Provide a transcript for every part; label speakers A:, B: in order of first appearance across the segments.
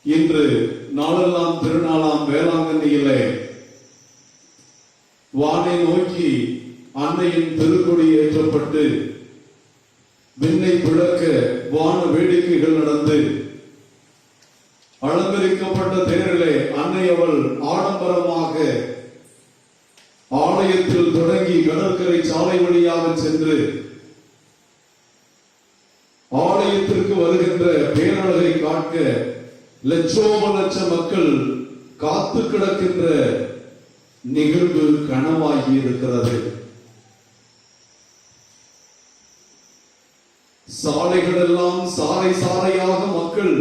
A: இன்று நாளெல்லாம் திருநாளாம் வேளாங்கண்ணியிலே வானை நோக்கி அன்னையின் திருக்கொடி ஏற்றப்பட்டு விண்ணை பிளக்க வான வேடிக்கைகள் நடந்து அலங்கரிக்கப்பட்ட தேரிலே அன்னை அவள் ஆடம்பரமாக ஆலயத்தில் தொடங்கி கடற்கரை சாலை வழியாக சென்று ஆலயத்திற்கு வருகின்ற பேரழகை காக்க லட்சோப லட்ச மக்கள் காத்து கிடக்கின்ற நிகழ்வு கனவாகி இருக்கிறது. சாலைகள் எல்லாம் சாலை சாலையாக மக்கள்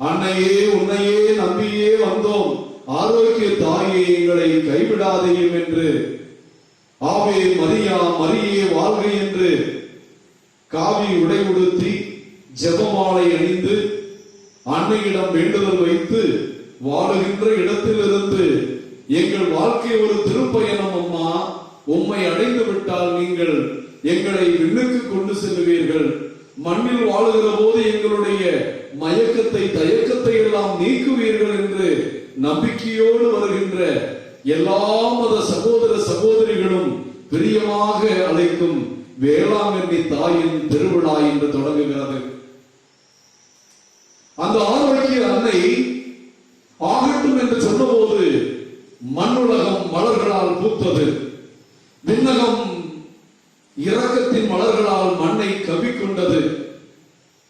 A: அன்னையே உன்னையே நம்பியே வந்தோம், ஆரோக்கிய தாயே எங்களை கைவிடாதேயும் என்று, ஆவே மரியா மரியே வாழ்க என்று காவி உடை உடுத்தி ஜெபமாலை அணிந்து அன்னையிடம் வேண்டுதல் வைத்து வாழுகின்ற இடத்திலிருந்து எங்கள் வாழ்க்கை ஒரு திருப்பயணம் அம்மா, உம்மை அடைந்து விட்டால் நீங்கள் எங்களை விண்ணுக்கு கொண்டு செல்வீர்கள், மண்ணில் வாழுகிற போது எங்களுடைய மயக்கத்தை தயக்கத்தை எல்லாம் நீக்குவீர்கள் என்று நம்பிக்கையோடு வருகின்ற எல்லா மத சகோதர சகோதரிகளும் பிரியமாக அழைக்கும் வேளாங்கண்ணி தாயின் திருவிழா என்று தொடங்குகிறது. அந்த ஆரோக்கிய அன்னை ஆகட்டும் என்று சொன்னபோது மண்ணுலகம் மலர்களால் பூத்தது, விண்ணகம் இரக்கத்தின் மலர்களால் மண்ணை கவிக்கொண்டது.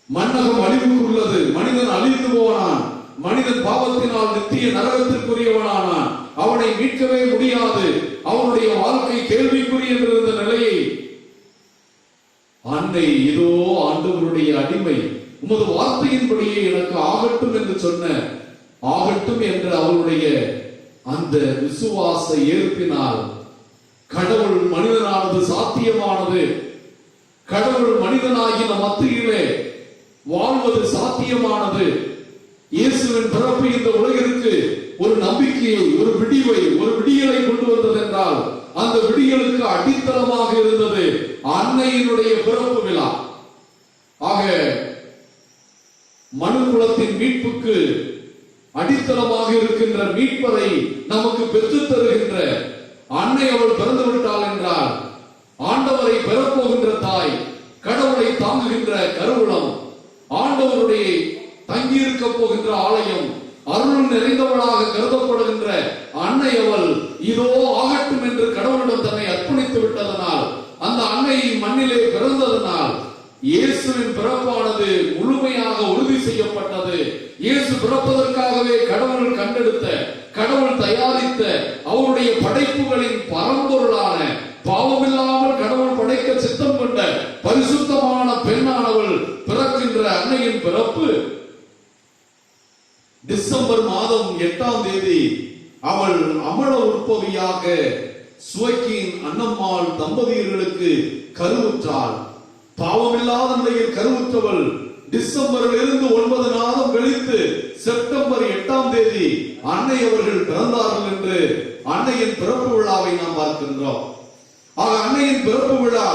A: மண்ணகம் அழிவுக்குள்ளது, மனிதன் அழிந்து போனான், மனிதன் பாவத்தினால் நித்திய நரகத்திற்குரியவனானான், அவனை மீட்கவே முடியாது, அவனுடைய வாழ்க்கை கேள்விக்குரிய இருந்த நிலையை அன்னை இதோ ஆண்டவருடைய அடிமை, உமது வார்த்தையின்படியே எனக்கு ஆகட்டும் என்று சொன்ன ஆகட்டும் என்ற அவருடைய அந்த விசுவாச ஏற்பினால் கடவுள் மனிதனானது சாத்தியமானது, கடவுள் மனிதனாகிய மத்தியிலே வாழ்வது சாத்தியமானது. இயேசுவின் பிறப்பு இந்த உலகிற்கு ஒரு நம்பிக்கையை, ஒரு விடிவை, ஒரு விடியலை கொண்டு வந்தது என்றால் அந்த விடியலுக்கு அடித்தளமாக இருந்தது அன்னையினுடைய பிறப்பு விழா. ஆக மனுக்குலத்தின் மீட்புக்கு அடித்தளமாக இருக்கின்ற மீட்பரை நமக்கு பெற்றுத் தருகின்ற அன்னை அவள் பிறந்து விட்டாள் என்றால், ஆண்டவரை பெறப்போகின்ற தாய், கடவுளை தாங்குகின்ற கருவூலம், ஆண்டவருடைய தங்கியிருக்க போகின்ற ஆலயம், அருள் நிறைந்தவளாக கருதப்படுகின்ற அன்னை அவள் இதோ ஆகட்டும் என்று கடவுளிடம் தன்னை அர்ப்பணித்து விட்டதனால், அந்த அன்னை மண்ணிலே பிறந்ததனால் இயேசுவின் பிறப்பானது முழுமையாக உறுதி செய்யப்பட்டது. இயேசு பிறப்பதற்காகவே கடவுள் கண்டெடுத்த, கடவுள் தயாரித்த அவருடைய படைப்புகளின் பரம்பொருளான, பாவமில்லாமல் கடவுள் படைக்க சித்தம் கொண்ட பரிசுத்தமான பெண்ணானவள் பிறக்கின்ற அன்னையின் பிறப்பு டிசம்பர் மாதம் 8ஆம் தேதி அவள் அமல உற்பவியாக சுவைக்கின் அன்னம்மாள் தம்பதியர்களுக்கு கருவுற்றாள். பாவமில்லாத நிலையில் கருவுற்றவள் டிசம்பரில் இருந்து 9 மாதம் கழித்து செப்டம்பர் 8ஆம் தேதி அன்னை அவர்கள் பிறந்தார்கள் என்று அன்னையின் பிறப்பு விழாவை நாம் பார்க்கின்றோம். ஆக அன்னையின் பிறப்பு விழா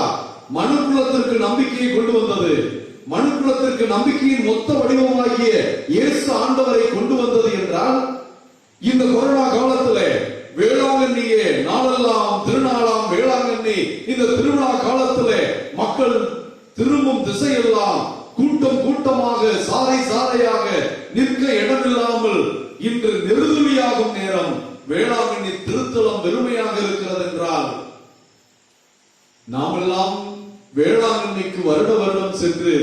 A: மனுக்குலத்திற்கு நம்பிக்கையை கொண்டு வந்தது. மனுக்குலத்திற்கு நம்பிக்கையின் மொத்த வடிவமாகிய இயேசு ஆண்டவரை கொண்டு வந்தது என்றால், இந்த கொரோனா காலத்திலே வேளாங்கண்ணியே நாளெல்லாம் திருநாளாம் வேளாங்கண்ணி, இந்த திருவிழா காலத்திலே மக்கள் திரும்பும் திசையெல்லாம் கூட்டம் கூட்டமாக சாலை சாலையாக நிற்க இடமில்லாமல் இன்று நெருதுளியாகும் நேரம் வேளாங்கண்ணி திருத்தலம் வெறுமையாக இருக்கிறது என்றால், நாமெல்லாம் வேளாங்கண்ணிக்கு வருட வருடம் சென்று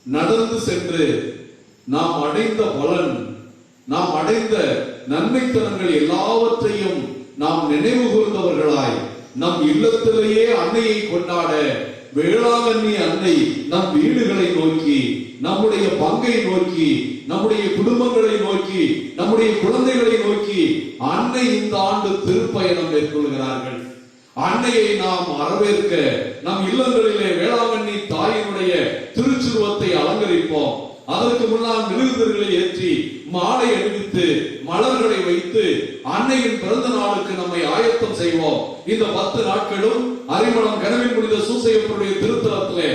A: நடந்து சென்று நாம் அடைந்த பலன், நாம் அடைந்த நன்மைத்தனங்கள் எல்லாவற்றையும் நாம் நினைவு கூர்ந்தவர்களாய் நம் இல்லத்திலேயே அன்னையை கொண்டாட வேளாங்கண்ணி அன்னை நம் வீடுகளை நோக்கி, நம்முடைய பங்கை நோக்கி, நம்முடைய குடும்பங்களை நோக்கி, நம்முடைய குழந்தைகளை நோக்கி அன்னை இந்த ஆண்டு திருப்பயணம் மேற்கொள்கிறார்கள். அன்னையை நாம் வரவேற்க நம் இல்லங்களிலே வேளாங்கண்ணி தாயினுடைய திருச்சுருவத்தை அலங்கரிப்போம். அதற்கு முன்னால் மெழுகுதிரிகளை ஏற்றி மாலை அணிவித்து மலர்களை வைத்து அன்னையின் பிறந்த நாளுக்கு நம்மை ஆயத்தம் செய்வோம். இந்த 10 நாட்களும் அரிமளம் கனவின் புனித சூசையப்பருடைய திருத்தலத்திலே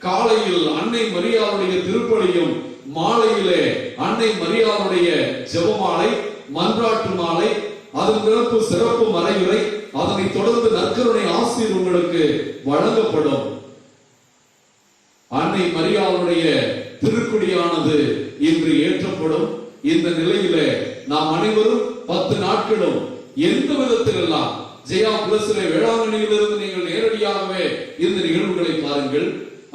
A: காலையில் அன்னை மரியாளுடைய திருப்பலியும், மாலையிலே அன்னை மரியாளுடைய ஜெபமாலை, மன்றாட்டு மாலை, அதன் பிறப்பு சிறப்பு மறையுரை, அதனை தொடர்ந்து நற்கருணை ஆசீர் உங்களுக்கு வழங்கப்படும். அன்னை மரியாளுடைய திருக்குடியானது இன்று ஏற்றப்படும். இந்த நிலையிலே நாம் அனைவரும் 10 நாட்களும் எந்த விதத்திலெல்லாம் ஜெயா பிளஸிலே வேளாங்கண்ணியிலிருந்து நீங்கள் நேரடியாகவே இந்த நிகழ்வுகளை பாருங்கள்.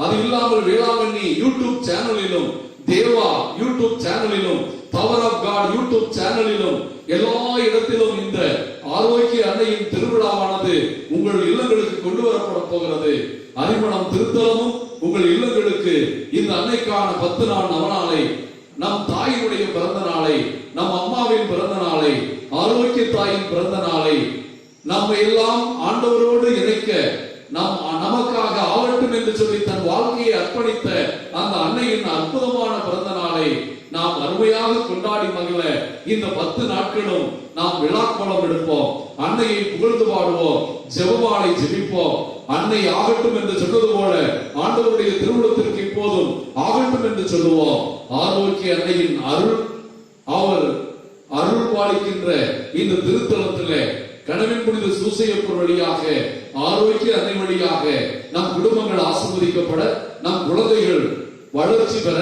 A: அது இல்லாமல் வேளாங்கண்ணி யூடியூப் சேனலிலும், தேவா யூடியூப் சேனலிலும், பவர் ஆஃப் காட் யூடியூப் சேனலிலும் எல்லா இடத்திலும் இந்த ஆரோக்கிய அன்னையின் திருவிழாவானது உங்கள் இல்லங்களுக்கு கொண்டு வரப்பட போகிறது. அரிமளம் திருத்தலமும் உங்கள் இல்லங்களுக்கு இந்த அன்னைக்கான 10 நாள் நவநாளை, நம் தாயினுடைய பிறந்த நாளை, நம் அம்மாவின் பிறந்த நாளை, ஆரோக்கிய தாயின் பிறந்த நாளை, நம்மை எல்லாம் ஆண்டவரோடு இணைக்க நமக்காக ஆவட்டும் என்று சொல்லி தன் வாழ்க்கையை அர்ப்பணித்த அந்த அன்னையின் அற்புதமான பிறந்த நாளை நாம் அருமையாக கொண்டாடி மகிழ இந்த 10 நாட்களும் நாம் விழாக்கோலம் எடுப்போம். அன்னையை புகழ்ந்து பாடுவோம், ஜெபமாலை ஜெபிப்போம். அன்னை ஆகட்டும் என்று சொன்னது போல ஆண்டவருடைய திருவுளத்திற்கு இப்போதும் ஆகட்டும் என்று சொல்லுவோம். ஆரோக்கிய அன்னையின் அருள், அவர் அருள் பாலிக்கின்ற இந்த திருத்தலத்திலே கனவின் புனித சூசையப்பர் வழியாக, ஆரோக்கிய அன்னை வழியாக நம் குடும்பங்கள் ஆசீர்வதிக்கப்பட, நம் குழந்தைகள் வளர்ச்சி பெற,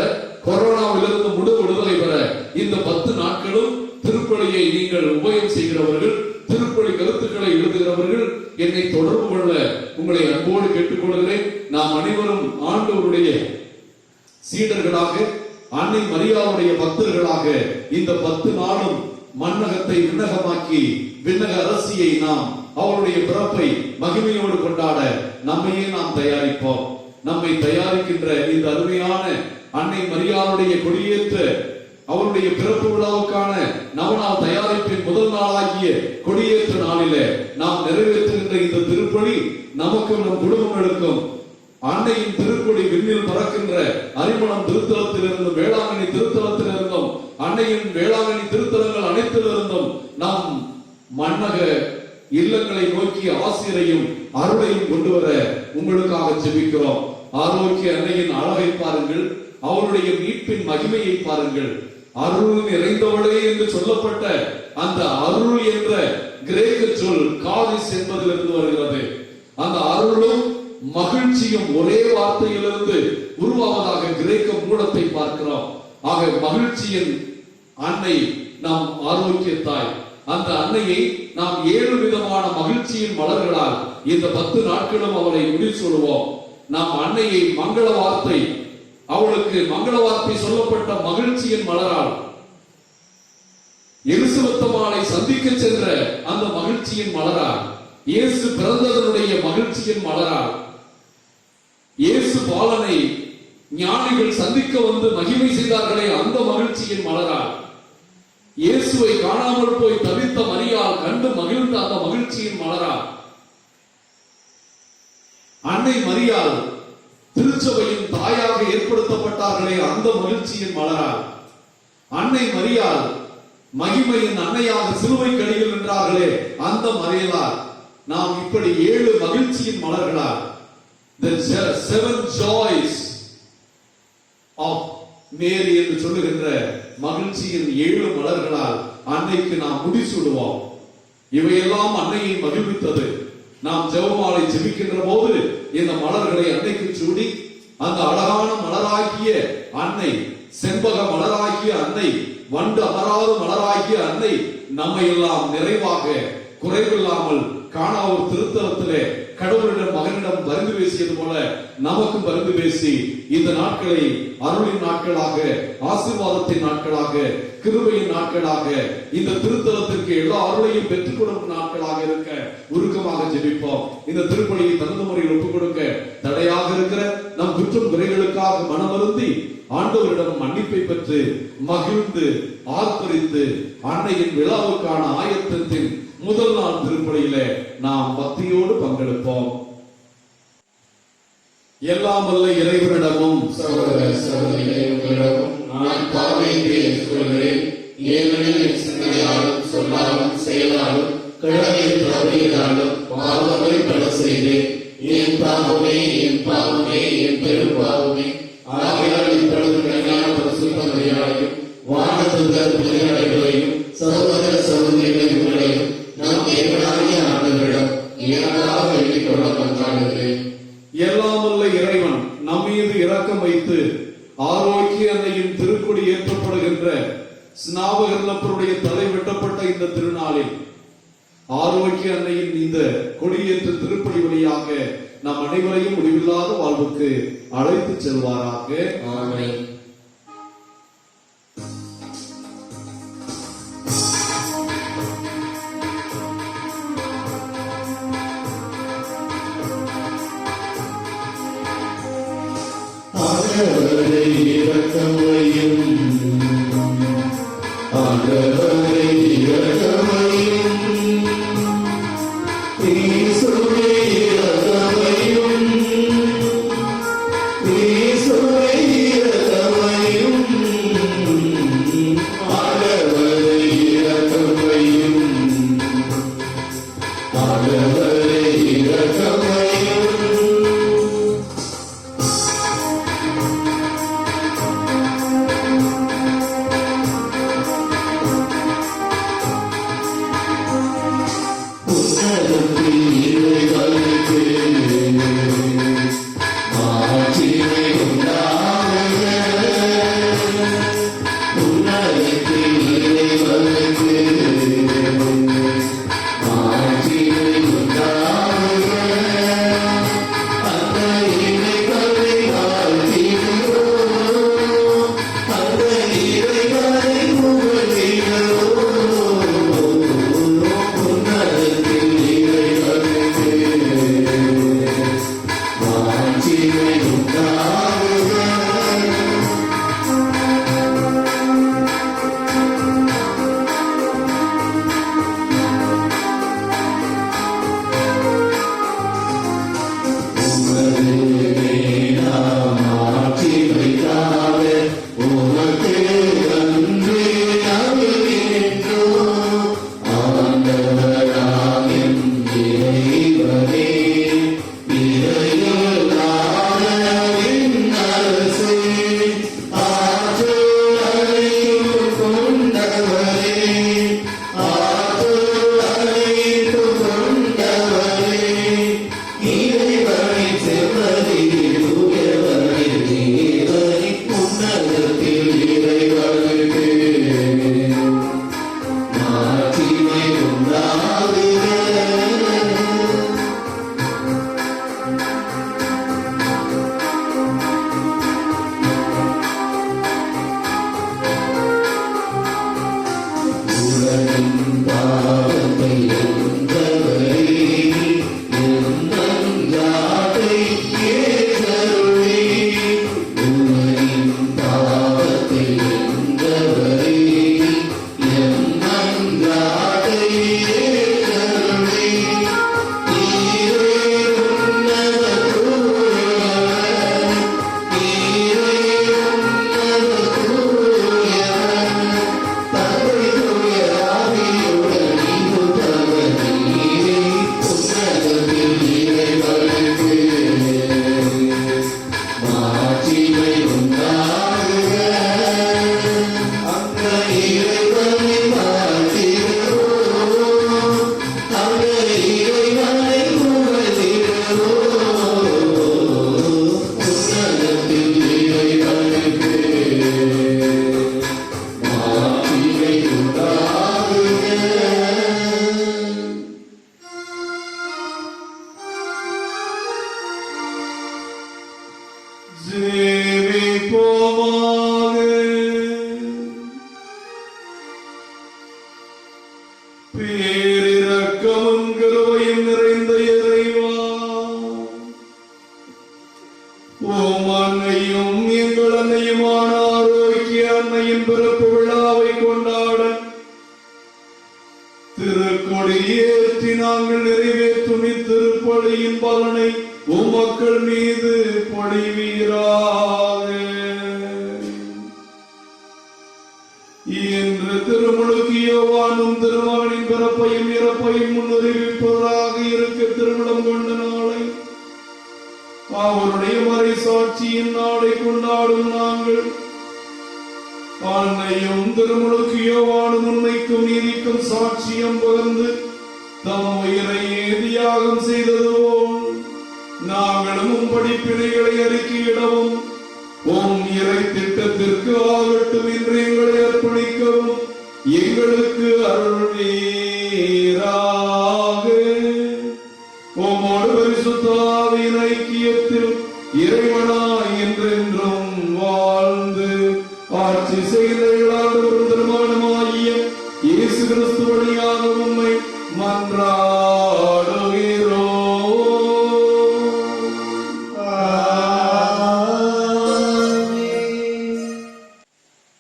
A: கொரோனாவிலிருந்து முழு விடுதலை பெற இந்த 10 நாட்களும் திருப்பலியை நீங்கள் உபயோகம் செய்கிறவர்கள், திருப்பலி கருத்துக்களை எழுதுகிறவர்கள் என்னை தொடர்பு கொள்ள உங்களை அன்போடு கேட்டுக்கொள்கிறேன். நாம் அனைவரும் ஆண்டவருடைய சீடர்களாக, அன்னை மரியாளுடைய பக்தர்களாக இந்த 10 நாளும் மன்னகத்தை விண்ணகமாக்கி விண்ணக அரசியை நாம் அவருடைய பிறப்பை மகிமையோடு கொண்டாட நம்மையே நாம் தயாரிப்போம். நம்மை தயாரிக்கின்ற இந்த அருமையான அன்னை மரியாளுடைய கொடியேற்ற அவருடைய பிறப்பு விழாவுக்கான நவநாள் தயாரிப்பின் முதல் நாளாகிய கொடியேற்ற நாளிலே நாம் நிறைவேற்றுகின்ற இந்த திருப்பலி நமக்கும் நம் குடும்பங்களுக்கும் அன்னையின் திருக்கொடி விண்ணில் பறக்கின்ற அரிமளம் திருத்தலத்திலிருந்தும், வேளாங்கண்ணி திருத்தலத்திலிருந்தும், அன்னையின் வேளாங்கண்ணி திருத்தலங்கள் அனைத்திலிருந்தும் நாம் மன்னக இல்லங்களை நோக்கி ஆசிரையும் அருளையும் கொண்டு வர உங்களுக்காக ஜெபிக்கிறோம். ஆரோக்கிய அன்னையின் அழகை பாருங்கள், அவருடைய மீட்பின் மகிமையை பாருங்கள். அருள் நிறைந்தவளே என்று சொல்லப்பட்ட அந்த அருள் என்ற கிரேக்க சொல் காரிஸ் என்பதிலிருந்து வருகிறது. அந்த அருளும் மகிழ்ச்சியும் ஒரே வார்த்தையிலிருந்து உருவாவதாக கிரேக்க மூலத்தை பார்க்கிறோம். ஆக மகிழ்ச்சியின் அன்னை நாம் ஆரோக்கிய தாய். அந்த அன்னையை நாம் 7 விதமான மகிழ்ச்சியின் மலர்களால் இந்த 10 நாட்களும் அவளை முடிசூடுவோம். நாம் அன்னையை மங்கள வார்த்தை, அவளுக்கு மங்கள வார்த்தை சொல்லப்பட்ட மகிழ்ச்சியின் மலரால், எலிசபெத்தம்மாளை சந்திக்க சென்ற அந்த மகிழ்ச்சியின் மலரால், இயேசு பிறந்ததனுடைய மகிழ்ச்சியின் மலரால், இயேசு பாலனை ஞானிகள் சந்திக்க வந்து மகிமை செய்தார்களே அந்த மகிழ்ச்சியின் மலரால், இயேசுவை காணாமல் போய் தவித்த மரியாள் கண்டு மகிழ்ந்த அந்த மகிழ்ச்சியின் மலரால், அன்னை மரியாள் திருச்சபையின் தாயாக ஏற்படுத்தப்பட்டார்களே அந்த மகிழ்ச்சியின் மலரால், அன்னை மரியாள் மகிமையின் அன்னையாக சிலுவை கடியில் நின்றார்களே அந்த மரியாள், நாம் இப்படி 7 மகிழ்ச்சியின் மலர்களால், the 7 joys of Mary என்று சொல்லுகின்ற மகிழ்ச்சியின் 7 மலர்களால் அன்னைக்கு நாம் முடிசூடுவோம். இவையெல்லாம் அன்னையை மகிழ்வித்தது. நாம் ஜெபமாலை ஜெபிக்கின்ற போது இந்த மலர்களை அன்னைக்கு சூடி, அந்த அழகான மலராகிய அன்னை, செண்பக மலராகிய அன்னை, வண்டு அமராத மலராகிய அன்னை நம்மை எல்லாம் நிறைவாக குறைவில்லாமல் காணாவூர் திருத்தலத்திலே கடவுளிடம் மகனிடம் பரிந்து பேசியது போல நமக்கும் பரிந்து பேசி இந்த நாட்களை அருளின் நாட்களாக, ஆசீர்வாதத்தின் நாட்களாக, கிருபையின் நாட்களாக, இந்த திருத்தலத்திற்கு எல்லா அருளையும் பெற்றுக் கொடுக்கும் நாட்களாக இருக்க உருக்கமாக ஜெபிப்போம். இந்த திருப்பலியை தகுந்த முறையில் ஒப்புக் கொடுக்க தடையாக இருக்கிற நம் குற்றம் குறைகளுக்காக மனமருந்தி ஆண்டவரிடம் மன்னிப்பை பெற்று மகிழ்ந்து ஆர்ப்பரித்து அன்னையின் விழாவுக்கான ஆயத்தத்தின் முதல் நாள் திருப்பலியிலே நாம் பக்தியோடு பங்கெடுப்போம். எல்லாம் வல்ல இறைவனிடமும்
B: சகோதர சகோதரிகளிடமும் நான் பாவையை ஏற்றுக்கொள்கிறேன். ஏனெனில் என் சிந்தனையாலும் சொல்லாலும் செயலாலும் கடமையில் தவறியதாலும் பாவங்களை பல செய்தேன். என் பாவமே, என் பாவமே, என் பெரும் பாவமே. ஆகையால் இப்பொழுது கல்யாண பரிசுத்த மரியாதையும் வானதூதர் புனிதர்களையும் சகோதர சகோதரிகளையும் நாம் தேவனாகிய ஆண்டவரிடம் எனக்காக வேண்டிக் கொள்ள மன்றாடுகிறேன்.
A: எல்லாம் வல்ல இறைவன் நம் மீது இரக்கம் வைத்து ஆரோக்கிய அன்னையின் திருக்கொடி ஏற்றப்படுகின்ற ஸ்நாபகர்லப்பருடைய தலை வெட்டப்பட்ட இந்த திருநாளில் ஆரோக்கிய அன்னையின் இந்த கொடியேற்ற திருப்பலி வழியாக நம் அனைவரையும் முடிவில்லாத வாழ்வுக்கு அழைத்து செல்வாராக.
B: ஆமென். ஆண்டவரை இரக்கமையும், ஆண்டவரை இரக்கமையும், இயேசுவே இரக்கமையும், இயேசுவே இரக்கமையும், ஆண்டவரை இரக்கமையும், ஆண்டவரை இரக்கமையும்.
A: ஏற்றி நாங்கள் நிறைவேற்றும் இத்திருப்பலியின் பலனை உம்மக்கள் மீது பொழிவீராக. இன்று திருமுழுக்கு யோவானும் திருமகனின் பிறப்பையும் இறப்பையும் முன்னறிவிப்பதாக இருக்க திருவிழம் கொண்ட நாளை அவருடைய மறை சாட்சியின் நாளை கொண்டாடும் நாங்கள் அன்னையும் திருமுழுக்கு யோவானும் உண்மைக்கும் நீதிக்கும் சாட்சியம் பகிர்ந்து தம் உயிரை தியாகம் செய்தது போல் நாங்களும் படிப்பினைகளை அறிக்கையிடவும் உம் இறை திட்டத்திற்கு ஆகட்டும் என்று எங்களை அர்ப்பணிக்கவும் எங்களுக்கு அருள்வீராக. உம்மோடு பரிசுத்த ஆவியின் ஐக்கியத்தில் இறைவனாய் என்றென்றும் வாழ்ந்து ஆட்சி செய்தவர்களாக ஒரு திருமணமாகிய இயேசு கிறிஸ்து வழியாக உம்மை மன்றாடுகிறோம்.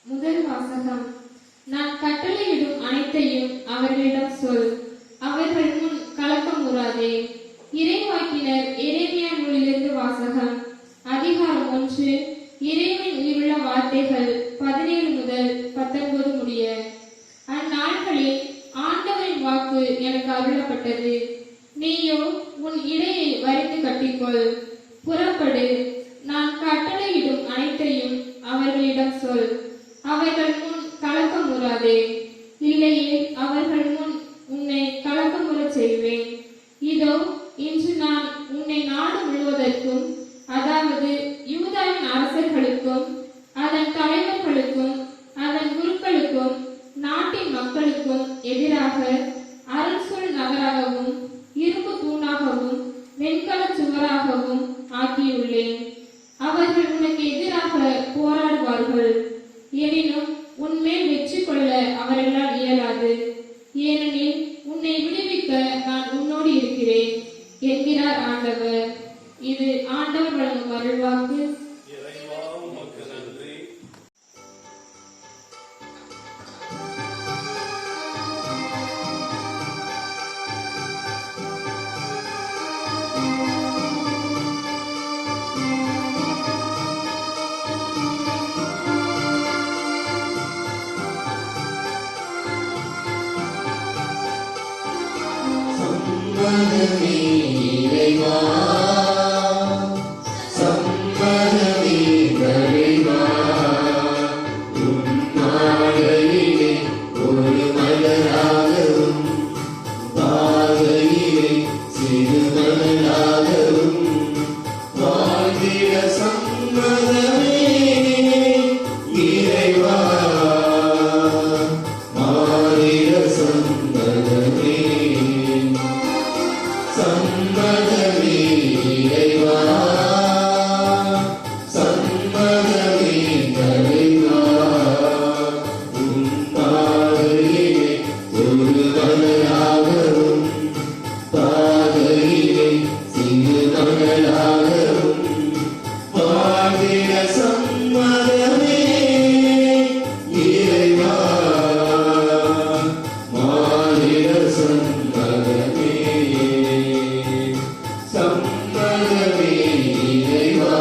C: முதல் வாசகம். நான் கட்டளையிடும் அனைத்தையும் அவர்களிடம் சொல், அவர்கள் முன் கலக்கமுறாதே. இறைவாக்கினர் எரேமியா நூலிலிருந்து வாசகம். அதிகாரம் 1. இறைவனின் உயிருள்ள வார்த்தைகள் 17 முதல் 19 முடிய. அந்நாட்களில் ஆண்டவரின் வாக்கு எனக்கு அருளப்பட்டது. நீயோ உன் இடையை வரிந்து கட்டிக்கொள், புறப்படு. நான் கட்டளையிடும் அனைத்தையும் அவர்களிடம் சொல், அவர்கள் முன் கலக்கமுறாதே. இல்லையே அவர்கள் முன் உன்னை கலக்கமுறச் செய்வேன். இதோ இன்று நான் உன்னை நாடு முழுவதற்கும், அதாவது யூதாவின் அரசர்களுக்கும் அதன் தலைவர்களுக்கும் அதன் குருக்களுக்கும் நாட்டின் மக்களுக்கும் எதிராக அரண்சொல் நகராகவும் இரும்பு தூணாகவும் வெண்கல சுவராகவும் ஆக்கியுள்ளேன். அவர்கள் உனக்கு எதிராக போராடுவார்கள், எனினும் உன்மேல் வெற்றி கொள்ள அவர்களால் இயலாது. ஏனெனில் உன்னை விடுவிக்க நான் உன்னோடு இருக்கிறேன் என்கிறார் ஆண்டவர். இது ஆண்டவர் வழங்கும் அருள்வாக்கு.
B: சம்மதமே இறைவா, சம்மதமே இறைவா, உன் மாலையிலே ஒரு மலராகவும் பாதையிலே சிறு மலராகவும் வாழ்கிற சம்மதமே இறைவா, மாறிட சம்மதமே. சம்மதமே இறைவா, சம்மதமே இறைவா, உன் பாதையிலே ஒரு மலராகவும் பாதையிலே சிறு மலராகவும் வாழ்கிற சம்மதமே இறைவா, மாறிட சம்மதமே. சம்மதமே இறைவா.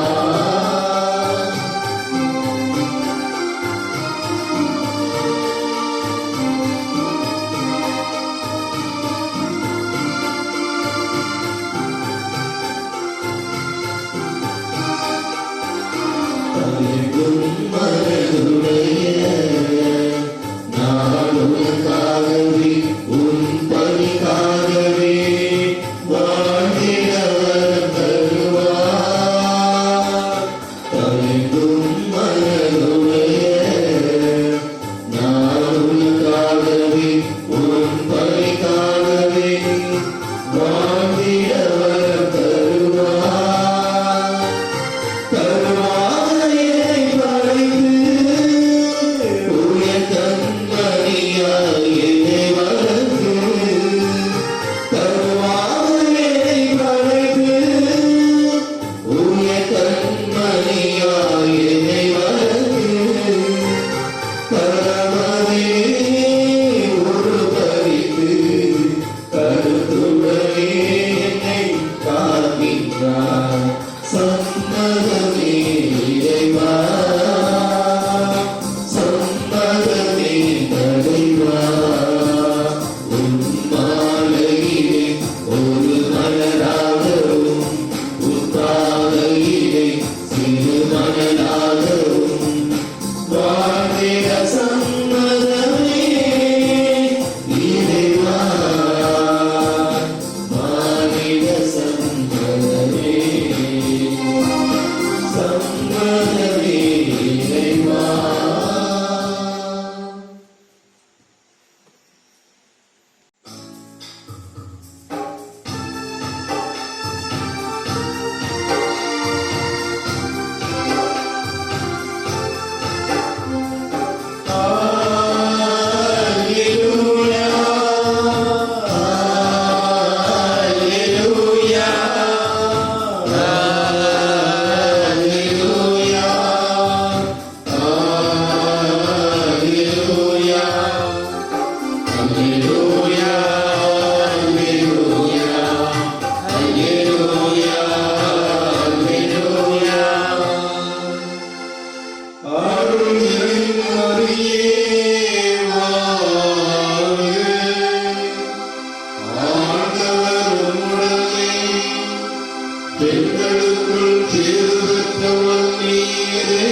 B: பெண்களுக்குள் பேறு பெற்றவள் நீரே.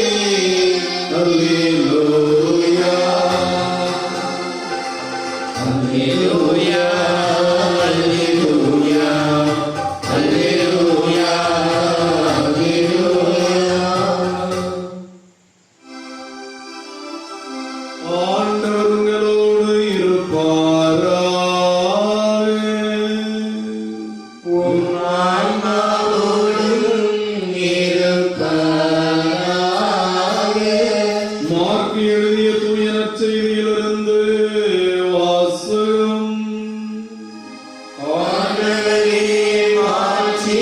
B: அல்லேலூயா அல்லேலூயா அல்லேலூயா அல்லேலூயா அல்லேலூயா. ஆண்டவர் உங்களோடு இருப்பாராக. உம் ஆன்மாவோடும் இருப்பாராக. மார்க்கு எழுதிய தூய நற்செய்தியிலிருந்து வாசகம். ஆண்டவரே மாட்சி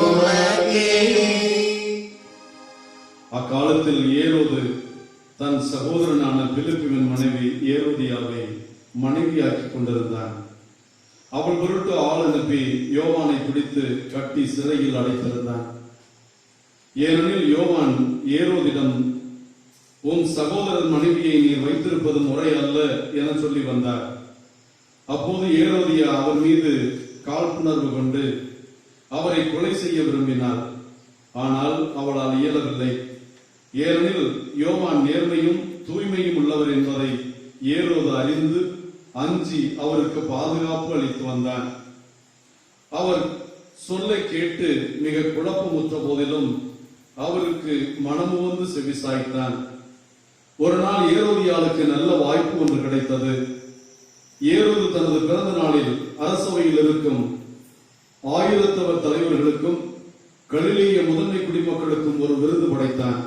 B: உமக்கே. அக்காலத்தில் ஏரோது தன் சகோதரனான பிலிப்புவின் மனைவி ஏரோதியாவை மனைவியாக்கிக் கொண்டிருந்தான். அவள் பொருட்டு ஆள் அனுப்பி யோவானை பிடித்து கட்டி சிறையில் அடைத்திருந்தான். ஏனெனில் யோவான் ஏரோதிடம், உன் சகோதரன் மனைவியை நீர் வைத்திருப்பது முறை அல்ல என சொல்லி வந்தார். அப்போது ஏரோதியா அவர் மீது காழ்ப்புணர்வு கொண்டு அவரை கொலை செய்ய விரும்பினார். ஆனால் அவளால் இயலவில்லை. ஏனெனில் யோவான் நேர்மையும் தூய்மையும் உள்ளவர் என்பதை ஏரோது அறிந்து அஞ்சி அவருக்கு பாதுகாப்பு அளித்து வந்தான். அவர் சொல்லை கேட்டு மிக குழப்பமுற்ற போதிலும் அவருக்கு மனமுவந்து செவிசாய்த்தான். ஒரு நாள் ஏரோதியாளுக்கு நல்ல வாய்ப்பு ஒன்று கிடைத்தது. ஏரோது தனது பிறந்த நாளில் அரசவையில் இருக்கும் 1000 தலைவர்களுக்கும் கலிலேய முதன்மை குடிமக்களுக்கும் ஒரு விருந்து படைத்தான்.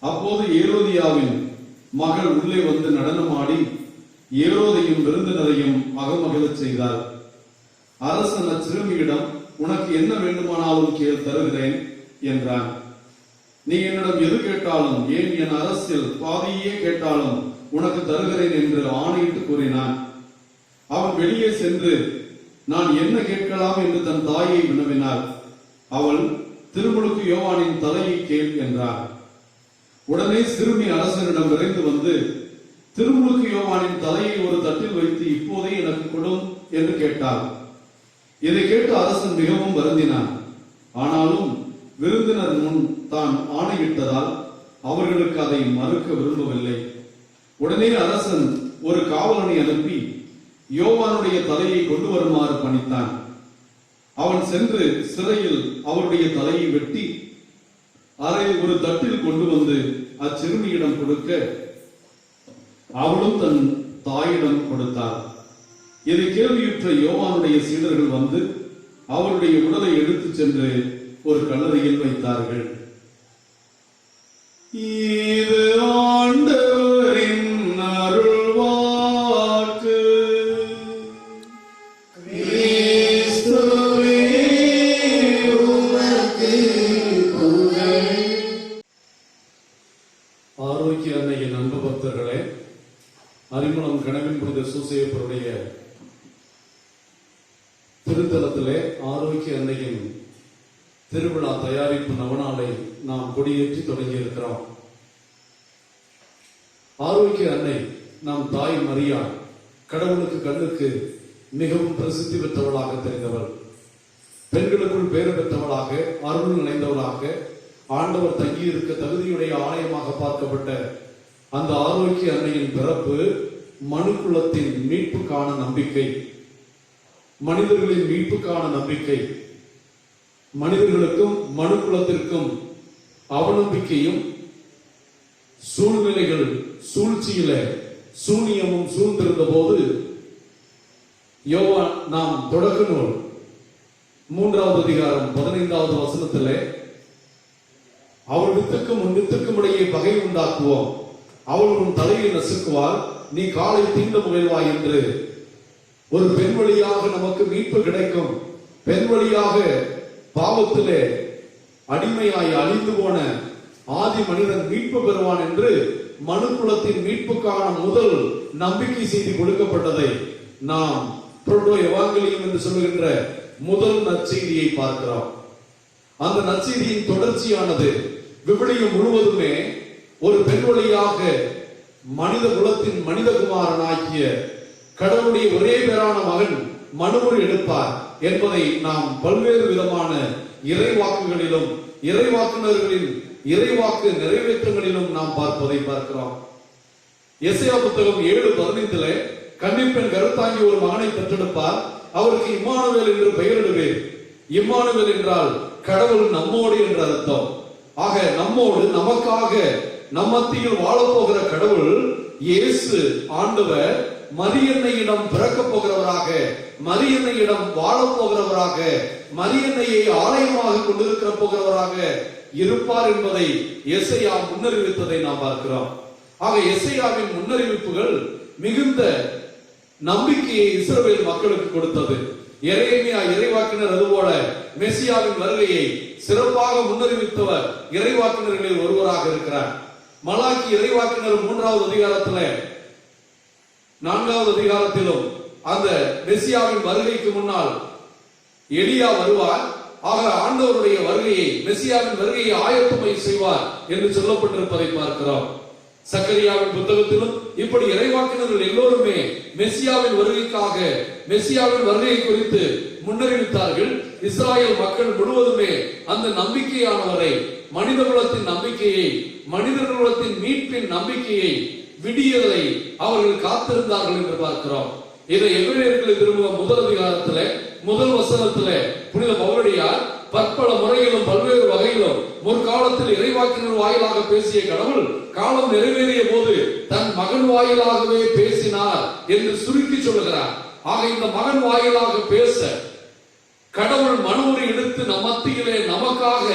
B: அப்போது ஏரோதியாவின் மகள் உள்ளே வந்து நடனமாடி ஏரோதையும் விருந்தினரையும் அகமகிழச் செய்தார். அரசன் அச்சிறுமியிடம், உனக்கு என்ன வேண்டுமானாலும் கேள், தருகிறேன் என்றான். நீ என்னிடம் எது கேட்டாலும், ஏன் என் அரசில் பாதியே கேட்டாலும் உனக்கு தருகிறேன் என்று ஆணையிட்டு கூறினான். அவன் வெளியே சென்று நான் என்ன கேட்கலாம் என்று தன் தாயை வினவினார். அவள், திருமுழுக்கு யோவானின் தலையை கேள் என்றார். உடனே சிறுமி அரசனிடம் விரைந்து வந்து, திருமுழுக்கு யோவானின் தலையை ஒரு தட்டில் வைத்து இப்போதே எனக்கு கொடும் என்று கேட்டார். இதை கேட்டு அரசன் மிகவும் வருந்தினான். ஆனாலும் விருந்தினர் முன் தான் ஆணையிட்டதால் அவர்களுக்கு அதை மறுக்க விரும்பவில்லை. உடனே அரசன் ஒரு காவலனை அனுப்பி யோவானுடைய தலையை கொண்டு வருமாறு பணித்தான். அவன் சென்று சிறையில் அவருடைய தலையை வெட்டி அதை ஒரு தட்டில் கொண்டு வந்து அச்சிறுமியிடம் கொடுக்க அவளும் தன் தாயிடம் கொடுத்தார். இதை கேள்வியுற்ற யோவானுடைய சீடர்கள் வந்து அவருடைய உடலை எடுத்துச் சென்று ஒரு கல்லறையில் வைத்தார்கள். இது ஆண்டவரின் அருள்வாக்கு. கிறிஸ்துவே உமக்கு புகழ். ஆரோக்கிய அன்னையின் அன்பு பக்தர்களே, அறிமுகம் கனவின் புனித சூசையப்பருடைய திருத்தலத்திலே ஆரோக்கிய அன்னையின் திருவிழா தயாரிப்பு நவநாளை நாம் கொடியேற்றி தொடங்கி இருக்கிறோம். ஆரோக்கிய அன்னை நாம் தாய் மரியா, கடவுளுக்கு கண்ணுக்கு மிகவும் பிரசித்தி பெற்றவளாக தெரிந்தவள். பெண்களுக்குள் பேறு பெற்றவளாக, அருள் நினைந்தவளாக, ஆண்டவர் தங்கியிருக்க தகுதியுடைய ஆலயமாக பார்க்கப்பட்ட அந்த ஆரோக்கிய அன்னையின் பிறப்பு மனுக்குலத்தின் மீட்புக்கான நம்பிக்கை, மனிதர்களின் மீட்புக்கான நம்பிக்கை. மனிதர்களுக்கும் மனுக்குலத்திற்கும் அவநம்பிக்கையும் சூழ்நிலைகள் சூழ்ச்சியில சூனியமும் சூழ்ந்திருந்த போது யோவான் நாம் தொடக்க நூல் 3வது அதிகாரம் 15வது வசனத்திலே, அவள் வித்துக்கும் உன் வித்துக்கும் இடையே பகை உண்டாக்குவோம், அவள் உன் தலையை நசுக்குவாள், நீ காலை தீண்ட முயல்வாய் என்று ஒரு பெண் வழியாக நமக்கு மீட்பு கிடைக்கும், பெண் வழியாக பாவத்திலே அடிமையாய் அழிந்து போன ஆதி மனிதன் மீட்பு பெறுவான் என்று மனுக்குலத்தின் மீட்புக்கான முதல் நம்பிக்கை செய்தி கொடுக்கப்பட்டதை நாம் புரோட்டோ எவாங்கலியம் என்று சொல்லுகின்ற முதல் நற்செய்தியை பார்க்கிறோம். அந்த நற்செய்தியின் தொடர்ச்சியானது விவிலியம் முழுவதுமே ஒரு பெண் வழியாக மனித குலத்தின் மனிதகுமாரனாகிய கடவுளுடைய ஒரே பேரான மகன்
A: மனுவுரு எடுப்பார் என்பதை நாம் பல்வேறு விதமான இறைவாக்குகளிலும் இறைவாக்குனர்களின் இறைவாக்கு நிறைவேற்றங்களிலும் நாம் பார்ப்பதை பார்க்கிறோம். எசையா புத்தகம் 7:15 கன்னிப்பெண் கருத்தாங்கி ஒரு மகனை பெற்றெடுப்பார், அவருக்கு இம்மானுவேல் என்று பெயரிடுவேன். இம்மானுவேல் என்றால் கடவுள் நம்மோடு என்ற அர்த்தம். ஆக நம்மோடு, நமக்காக, நம் மத்தியில் வாழப்போகிற கடவுள் இயேசு ஆண்டவர் மரியன்னையிடம் பிறக்க போகிறவராக, மரியன்னையிடம் வாழப் போகிறவராக, மரியன்னையை ஆலயமாக கொண்டிருக்கிற போகிறவராக இருப்பார் என்பதை எசையா முன்னறிவித்ததை நாம் பார்க்கிறோம். ஆக எசையாவின் முன்னறிவிப்புகள் மிகுந்த நம்பிக்கையை இஸ்ரவேல் மக்களுக்கு கொடுத்தது. எரேமியா இறைவாக்கினர் அதுபோல மெசியாவின் வருகையை சிறப்பாக முன்னறிவித்தவர் இறைவாக்கினர்களில் ஒருவராக இருக்கிறார். மலாக்கி இறைவாக்கினர் 3வது அதிகாரத்தில் 4வது அதிகாரத்திலும் அந்த மெசியாவின் வருகைக்கு முன்னால் எலியா வருவார், ஆக ஆண்டவருடைய வருகையை, மெசியாவின் வருகையை ஆயத்தமை செய்வார் என்று சொல்லப்பட்டிருப்பதை பார்க்கிறோம். சக்கரியாவின் புத்தகத்திலும் இப்படி இறைவாக்கினர்கள் எல்லோருமே மெசியாவின் வருகைக்காக, மெசியாவின் வருகையை குறித்து முன்னறிவித்தார்கள். இஸ்ராயல் மக்கள் முழுவதுமே அந்த நம்பிக்கையானவரை, மனித குலத்தின் நம்பிக்கையை, மனித குலத்தின் மீட்பின் நம்பிக்கையை, விடியலை அவர்கள் காத்திருந்தார்கள் என்று பார்க்கிறோம். இதை எபிரேயர்கள் திருமுகம் 1 அதிகாரத்திலே 1 வசனத்திலே புனித பவுலடியார் பற்பல முறையிலும் பல்வேறு வகையிலும் முற்காலத்தில் இறைவாக்கினர் வாயிலாக பேசிய கடவுள் காலம் நிறைவேறிய போது தன் மகன் வாயிலாகவே பேசினார் என்று சுருக்கி சொல்லுகிறார். ஆக இந்த மகன் வாயிலாக பேச கடவுள் மனுவுரு எடுத்து நம் மத்தியிலே நமக்காக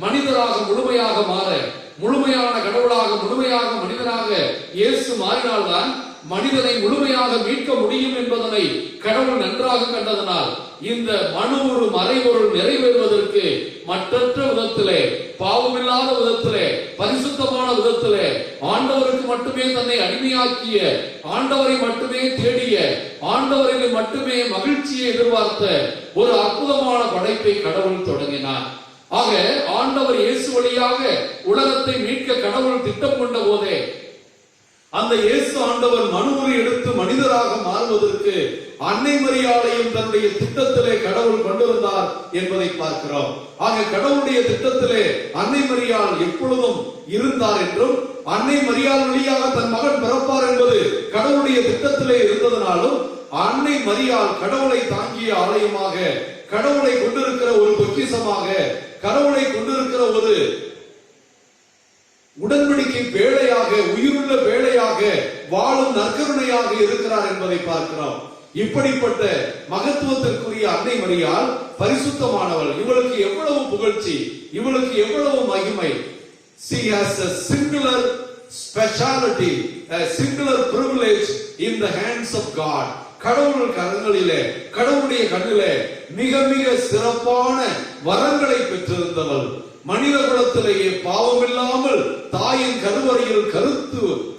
A: மனிதராக முழுமையாக மாற, முழுமையான கடவுளாக முழுமையாக மனிதனாக இயேசு மாறினால்தான் மனிதனை முழுமையாக மீட்க முடியும் என்பதனை கடவுள் நன்றாக கண்டதனால் இந்த மனுவுரு மறைபொருள் நிறைவேறுவதற்கு மற்றற்ற விதத்திலே, பாவமில்லாத விதத்திலே, பரிசுத்தமான விதத்திலே, ஆண்டவருக்கு மட்டுமே தன்னை அடிமையாக்கிய, ஆண்டவரை மட்டுமே தேடிய, ஆண்டவரில் மட்டுமே மகிழ்ச்சியை எதிர்பார்த்த ஒரு அற்புதமான படைப்பை கடவுள் தொடங்கினார். ஆக ஆண்டவர் இயேசு வழியாக உலகத்தை மீட்க கடவுள் திட்டம் கொண்ட போதே அந்த இயேசு ஆண்டவர் மனுவுரு எடுத்து மனிதராக மாறுவதற்கு அன்னை மரியாளையும் தன்னுடைய திட்டத்திலே கடவுள் கொண்டு வந்தார் என்பதை பார்க்கிறோம். ஆக கடவுளுடைய திட்டத்திலே அன்னை மரியாள் எப்பொழுதும் இருந்தார் என்றும், அன்னை மரியாள் வழியாக தன் மகன் பிறப்பார் என்பது கடவுளுடைய திட்டத்திலே இருந்ததனாலும், அன்னை மரியாள் கடவுளை தாங்கிய ஆலயமாக, கடவுளை கொண்டிருக்கிற ஒரு பொக்கிஷமாக, கடவுளை கொண்டிருக்கிற ஒரு உடன்படிக்கை வேளையாக, உயிருள்ள வேளையாக, வாழும் நற்கருணையாக இருக்கிறார் என்பதை பார்க்கிறோம். இப்படிப்பட்ட மகத்துவத்திற்குரிய அன்னை மரியாள் பரிசுத்தமானவள். இவளுக்கு எவ்வளவு புகழ்ச்சி, இவளுக்கு எவ்வளவு மகிமை. She has a singular speciality, a singular privilege in the hands of God. கடவுள் கரங்களிலே, கடவுளுடைய கண்ணிலே மிக மிக சிறப்பான வரங்களை பெற்றிருந்தவள். மனித குலத்திலேயே பாவமில்லாமல் தாயின் கருவறையில்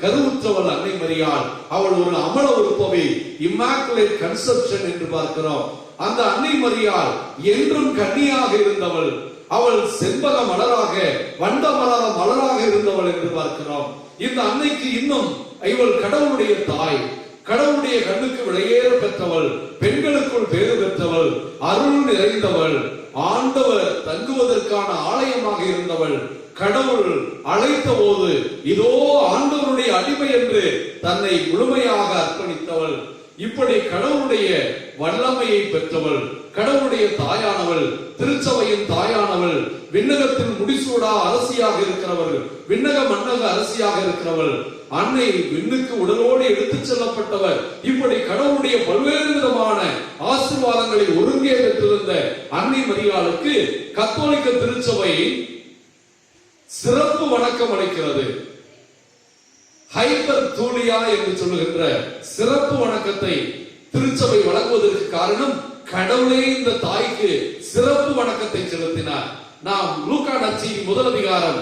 A: கருவுற்றவள் அன்னை மரியாள். அவள் ஒரு அமல உற்பவி, இம்மாக்குலேட் கன்செப்ஷன் என்று பார்க்கிறோம். அந்த அன்னை மரியாள் என்றும் கன்னியாக இருந்தவள். அவள் செண்பக மலராக, வண்ட மலராக இருந்தவள் என்று பார்க்கிறோம். இந்த அன்னைக்கு இன்னும் இவள் கடவுளுடைய தாய், கடவுளுடைய கண்ணுக்கு விளையேற பெற்றவள், பெண்களுக்குள் பேறு பெற்றவள், அருள் நிறைந்தவள், ஆண்டவர் தங்குவதற்கான ஆலயமாக இருந்தவள். கடவுள் அழைத்த போது இதோ ஆண்டவருடைய அடிமை என்று தன்னை முழுமையாக அர்ப்பணித்தவள். இப்படி கடவுளுடைய வல்லமையை பெற்றவள், கடவுளுடைய தாயானவள், திருச்சபையின் தாயானவள், விண்ணகத்தின் முடிசூடா அரசியாக இருக்கிறவள், விண்ணக மன்னக அரசியாக இருக்கிறவள், அன்னை விண்ணுக்கு உடலோடு எடுத்துச் செல்லப்பட்டவர். இப்படி கடவுளுடைய பல்வேறு விதமான ஆசீர்வாதங்களை ஒருங்கே பெற்றிருந்த அன்னை மரியாளுக்கு கத்தோலிக்க திருச்சபை சிறப்பு வணக்கம் அளிக்கிறது. ஹைப்பர் தூலியா என்று சொல்லுகின்ற சிறப்பு வணக்கத்தை திருச்சபை வழங்குவதற்கு காரணம், கடவுளே இந்த தாய்க்கு சிறப்பு வணக்கத்தை செலுத்தினார். நாம் லூக்கா நற்செய்தி 1 அதிகாரம்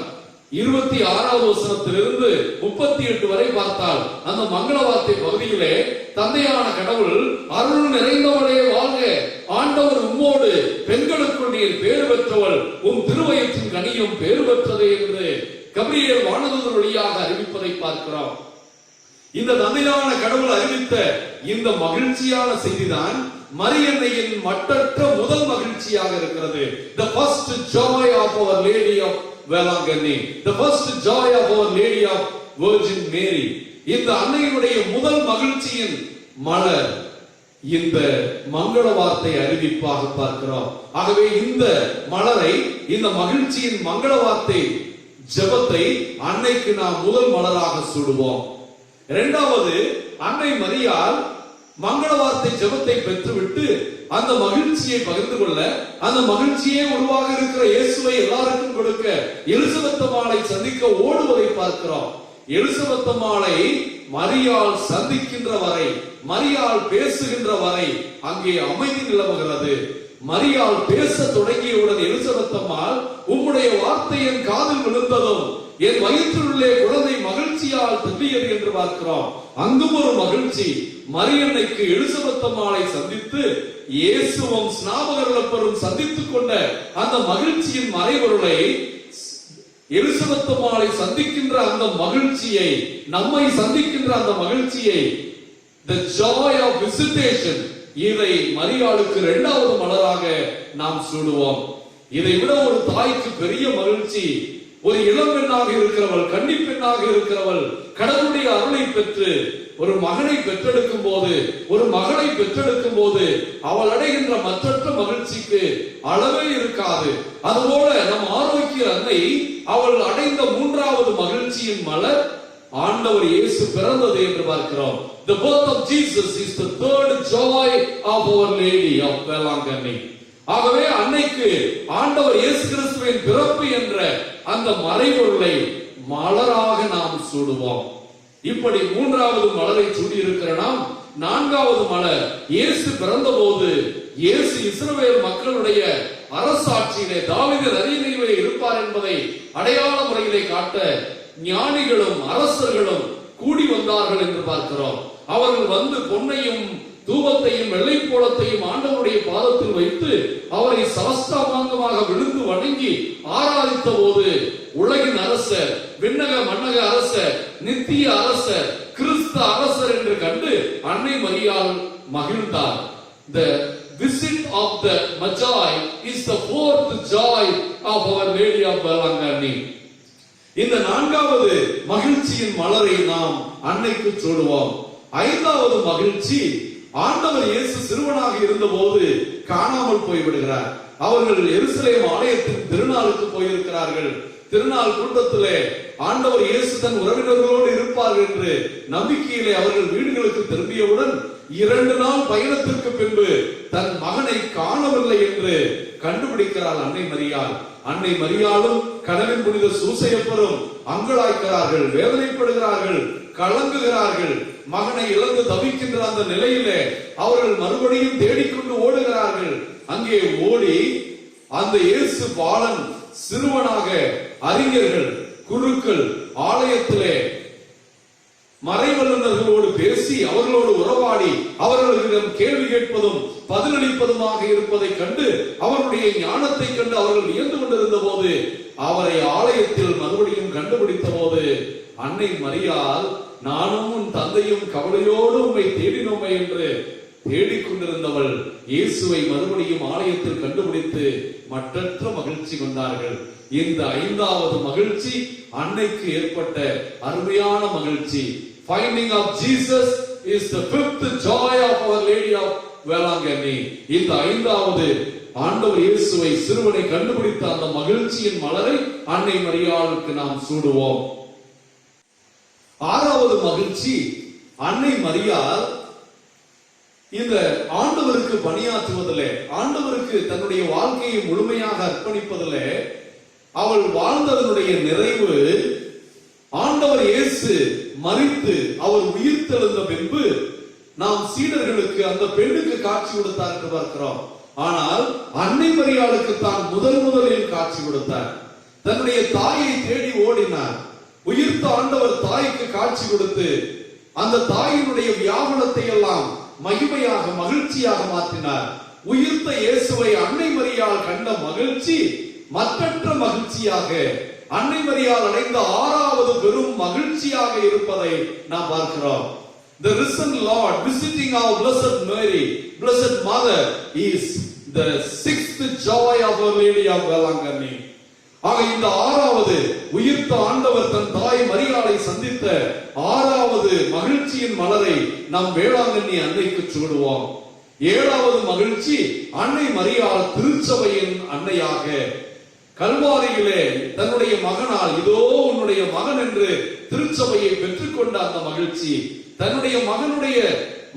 A: 26வது வசனத்திலிருந்து 38 வரை பார்த்தால் அந்த மங்கள வார்த்தை பகுதியிலே தந்தையான கடவுள் அருள் நிறைந்தவளே வாழ்க, ஆண்டவர் உம்மோடு, பெண்களுக்குள் நீர் பேறு பெற்றவள், உம் திருவயிற்றின் கனியும் பேறு பெற்றதே என்று கபிரியேல் வானதூதர் வழியாக அறிவிப்பதை பார்க்கிறோம். இந்த தந்தையான கடவுள் அறிவித்த இந்த மகிழ்ச்சியான செய்திதான் மரியன்னையின் மட்டற்ற முதல் மகிழ்ச்சியாக இருக்கிறது. The first joy of our Lady of Velankanni, the first joy of our Lady of Virgin Mary. இந்த அன்னையினுடைய முதல் மகிழ்ச்சியின் மலர் இந்த மங்கள வார்த்தை அறிவிப்பாக பார்க்கிறோம். ஆகவே இந்த மலரை, இந்த மகிழ்ச்சியின் மங்கள வார்த்தை ஜெபத்தை அன்னைக்கு நாம் முதல் மலராக சூடுவோம். இரண்டாவது, அன்னை மரியாள் மங்கள வார்த்தை ஜெபத்தை பெற்றுவிட்டு அந்த மகிழ்ச்சியை பகிர்ந்து கொள்ள, அந்த மகிழ்ச்சியே உருவாக இருக்கிற இயேசுவை எல்லாருக்கும் கொடுக்க எலிசபெத் அம்மாளை சந்திக்க ஓடுவதை பார்க்கிறோம். எலிசபெத் அம்மாளை மரியாள் சந்திக்கின்ற வரை, மரியாள் பேசுகின்ற வரை அங்கே அமைதி நிலவுகிறது. மரியாள் பேச தொடங்கியவுடன் எலிசபெத் அம்மாள், உம்முடைய வார்த்தை என் காதில் விழுந்ததும் என் வயிற்றிலுள்ளே குழந்தை மகிழ்ச்சியால் துள்ளியது என்று பார்க்கிறோம். அங்கும் ஒரு மகிழ்ச்சி. மரியன்னைக்கு எலிசபெத் அம்மாளை சந்தித்து இயேசுவும் ஸ்நாபகர்களும் சந்தித்துக் கொண்ட அந்த மகிழ்ச்சியின் மறைபொருளை, எலிசபெத் அம்மாளை சந்திக்கின்ற அந்த மகிழ்ச்சியை, நம்மை சந்திக்கின்ற அந்த மகிழ்ச்சியை, the joy of visitation, இதை மரியாளுக்கு இரண்டாவது மலராக நாம் சூடுவோம். இதை விட ஒரு தாய்க்கு பெரிய மகிழ்ச்சி. ஒரு இளம்பெண்ணாக இருக்கிறவள், கன்னி பெண்ணாக இருக்கிறவள் கடவுளுடைய அருளை பெற்று ஒரு மகனை பெற்றெடுக்கும் போது, ஒரு மகளை பெற்றெடுக்கும் போது அவள் அடைகின்ற மற்றற்ற மகிழ்ச்சிக்கு அளவே இருக்காது. அதுபோல நம் ஆரோக்கிய அன்னை அவள் அடைந்த மூன்றாவது மகிழ்ச்சியின் மலர் ஆண்டவர் இயேசு பிறந்தது என்று பார்க்கிறோம். The birth of Jesus is the third joy of our Lady of Velankanni. ஆகவே அன்னைக்கு ஆண்டவர் இயேசு கிறிஸ்துவின் பிறப்பு என்ற அந்த மறைபொருளை மலராக நாம் சூடுவோம். இப்படி மூன்றாவது மலரை சூடி இருக்கிற நாம் நான்காவது மலர், இயேசு பிறந்த போது இயேசு இஸ்ரவேல் மக்களுடைய அரசாட்சியிலே தாவீதின் அரியணையிலே இருப்பார் என்பதை அடையாள முறையிலே காட்ட ஞானிகளும் அரசர்களும் கூடி வந்தார்கள் என்று பார்க்கிறோம். அவர்கள் வந்து பொன்னையும் தூபத்தையும் வெள்ளை போலத்தையும் ஆண்டவருடைய பாதத்தில் வைத்து அவரை சாஷ்டாங்கமாக விழுந்து வணங்கி ஆராதித்த போது உலகின் அரசர், விண்ணக மன்னக அரசர், நித்திய அரசர், கிறிஸ்து அரசர் என்று கண்டு அன்னை மரியாள் மகிழ்ந்தார். The visit of the Magi is the fourth joy of our Lady of Velankanni. இந்த நான்காவது மகிழ்ச்சியின் மலரை நாம் அன்னைக்கு சூடுவோம். ஐந்தாவது மகிழ்ச்சி, ஆண்டவர் இயேசு சிறுவனாக இருந்த போது காணாமல் போய்விடுகிறார். அவர்கள் எருசலேம் ஆலயத்தின் திருநாளுக்கு போயிருக்கிறார்கள். திருநாள் கூட்டத்திலே ஆண்டவர் இயேசு தன் உறவினர்களோடு இருப்பார்கள் என்று நம்பிக்கையிலே அவர்கள் வீடுகளுக்கு திரும்பியவுடன் 2 நாள் பயணத்திற்கு பின்பு தன் மகனை காணவில்லை என்று கண்டுபிடிக்கிறாள் அன்னை மரியாள். அன்னை மரியாளும் கடலின் புனித சூசையப்பரும் அங்கலாய்க்கிறார்கள், வேதனைப்படுகிறார்கள், கலங்குகிறார்கள். மகனை இழந்து தவிக்கின்ற அந்த நிலையிலே அவர்கள் மறுபடியும் தேடிக்கொண்டு ஓடுகிறார்கள். அங்கே ஓடி அந்த இயேசு பாலன் சிறுவனாக அறிஞர்கள், குருக்கள் ஆலயத்திலே மறைவல்லுநர்களோடு பேசி அவர்களோடு உறவாடி அவர்களிடம் கேள்வி கேட்பதும் பதிலளிப்பதுமாக இருப்பதை கண்டு அவருடைய ஞானத்தை கண்டு அவர்கள் வியந்து கொண்டிருந்த போது அவரை ஆலயத்தில் மறுபடியும் கண்டுபிடித்த போது அன்னை மரியாள், நானும் உன் தந்தையும் கவலையோடு உம்மை தேடினோமே என்று தேடிக்கொண்டிருந்தவள் இயேசுவை மறுபடியும் ஆலயத்தில் கண்டுபிடித்து மற்றற்ற மகிழ்ச்சி கொண்டார்கள். இந்த ஐந்தாவது மகிழ்ச்சி அன்னைக்கு ஏற்பட்ட அருமையான மகிழ்ச்சி. Finding of Jesus is the fifth joy of our Lady of Velankanni. இந்த ஐந்தாவது ஆண்டவர் இயேசுவை சிறுவனை கண்டுபிடித்த அந்த மகிழ்ச்சியின் மலரை அன்னை மரியாளுக்கு நாம் சூடுவோம். ஆறாவது மகிழ்ச்சி, அன்னை மரியாள் இந்த ஆண்டவருக்கு பணியாற்றுவதிலே, ஆண்டவருக்கு தன்னுடைய வாழ்க்கையை முழுமையாக அர்ப்பணிப்பதிலே அவள் வாழ்ந்ததனுடைய நிறைவு, ஆண்டவர் இயேசு மரித்து அவர் உயிர் தெழுந்த பின்பு நாம் சீடர்களுக்கு அந்த பெண்ணுக்கு காட்சி கொடுத்தார் என்று பார்க்கிறோம். ஆனால் அன்னை மரியாளுக்கு தான் முதலில் காட்சி கொடுத்தார். தன்னுடைய தாயை தேடி ஓடினார். உயிர்த்த ஆண்டவர் தாய்க்கு காட்சி கொடுத்து அந்த தாயினுடைய வியாகுலத்தை எல்லாம் மகிமையாக மகிழ்ச்சியாக மாற்றினார். உயிர்த்த இயேசுவை அன்னை மரியாள் கண்ட மகிழ்ச்சி மற்றற்ற மகிழ்ச்சியாக அன்னை மரியாள் அடைந்த 6வது பெரும் மகிழ்ச்சியாக இருப்பதை நாம் பார்க்கிறோம். The risen Lord visiting our Blessed Mary, Blessed Mother, is the sixth joy of Our Lady of Velanganni. ஆக இந்த ஆறாவது உயிர்த்த ஆண்டவர் தன் தாய் மரியாளை சந்தித்த ஆறாவது மகிழ்ச்சியின் மலரை நாம் வேளாங்கண்ணி அன்னைக்கு சூடுவோம். ஏழாவது மகிழ்ச்சி அன்னை மரியாள் திருச்சபையின் அன்னையாக கல்வாரியிலே தன்னுடைய மகனால் இதோ உன்னுடைய மகன் என்று திருச்சபையை பெற்றுக்கொண்ட அந்த மகிழ்ச்சி, தன்னுடைய மகனுடைய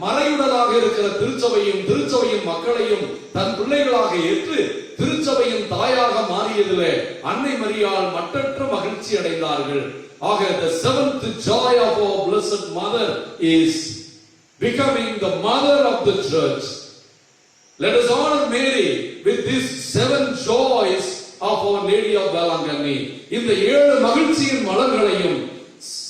A: மறையுடலாக இருக்கிற திருச்சபையும் திருச்சபையின் மக்களையும் தன் பிள்ளைகளாக ஏற்று திருச்சபையின் தாயாக மாறியதிலே அன்னை மரியாள் மட்டற்ற மகிழ்ச்சி அடைந்தார்கள். ஆக the seventh joy of our blessed mother is becoming the mother of the church. Let us honor Mary with these 7 joys of Our Lady of Velanganni. இந்த 7 மகிழ்ச்சியின் மலர்களையும்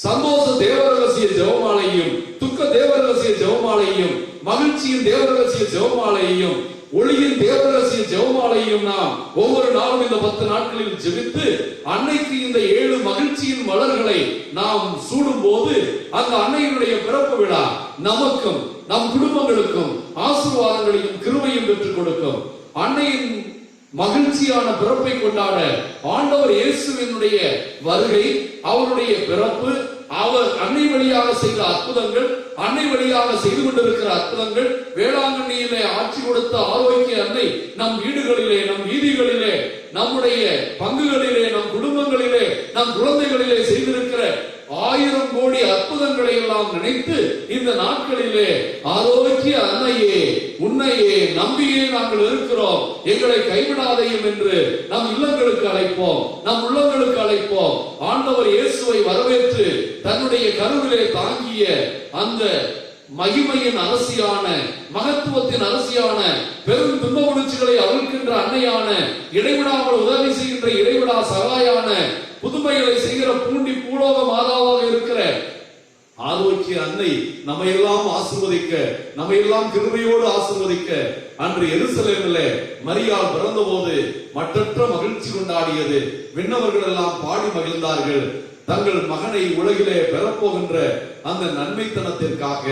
A: சந்தோஷ தேவரகசிய ஜெபமாலையும் துக்க தேவரகசிய ஜெபமாலையும் மகிழ்ச்சியின் தேவரகசிய ஜெபமாலையும் ஒளியின் தேவரகசிய ஜெபமாலையும் நாம் ஒவ்வொரு நாளும் இந்த 10 நாட்களில் ஜெபித்து அன்னைக்கு இந்த 7 மகிழ்ச்சியின் மலர்களை நாம் சூடும் போது அந்த அன்னையினுடைய பிறப்பு விழா நமக்கும் நம் குடும்பங்களுக்கும் ஆசீர்வாதங்களையும் கிருபையும் பெற்றுக் கொடுக்கும். அன்னையின் மகிழ்ச்சியான பிறப்பை கொண்டாட ஆண்டவர் இயேசுவினுடைய வருகை, அவருடைய பிறப்பு, அவர் அன்னை வழியாக செய்த அற்புதங்கள், அன்னை வழியாக செய்து கொண்டிருக்கிற அற்புதங்கள், வேளாங்கண்ணியிலே ஆட்சி கொடுத்த ஆரோக்கிய அன்னை நம் வீடுகளிலே, நம் வீதிகளிலே, நம்முடைய பங்குகளிலே, நம் குடும்பங்களிலே, நம் குழந்தைகளிலே செய்திருக்கிற 1000 கோடி அற்புதங்களை எல்லாம் நினைத்து இந்த நாட்களிலே ஆரோக்கிய அன்னையே உன்னையே நம்பியே நாங்கள் இருக்கிறோம், எங்களை கைவிடாதையும் என்று நம் இல்லங்களுக்கு அழைப்போம், நம் உள்ளங்களுக்கு அழைப்போம். ஆண்டவர் இயேசுவை வரவேற்று தன்னுடைய கருவிலே தாங்கிய அந்த மகிமையின் அரசியான, மகத்துவத்தின் அரசியான, பெரும் துன்ப உணர்ச்சிகளை அவிழ்க்கின்ற அன்னையான, இடைவிடாமல் உதவி செய்கின்ற இடைவிடா சகாயான, புதுமைகளை செய்கிற பூண்டி பூலோக மாதாவாக இருக்கிற ஆரோக்கிய அன்னை நம்மை எல்லாம் ஆசீர்வதிக்க, நம்மை எல்லாம் கிருபையோடு ஆசீர்வதிக்க அன்று எருசலேமிலே மரியாள் பிறந்தபோது மட்டற்ற மகிழ்ச்சி கொண்டாடியது. விண்ணவர்கள் எல்லாம் பாடி மகிழ்ந்தார்கள். தங்கள் மகனை உலகிலே பெறப்போகின்ற அந்த நன்மைத்தனத்திற்காக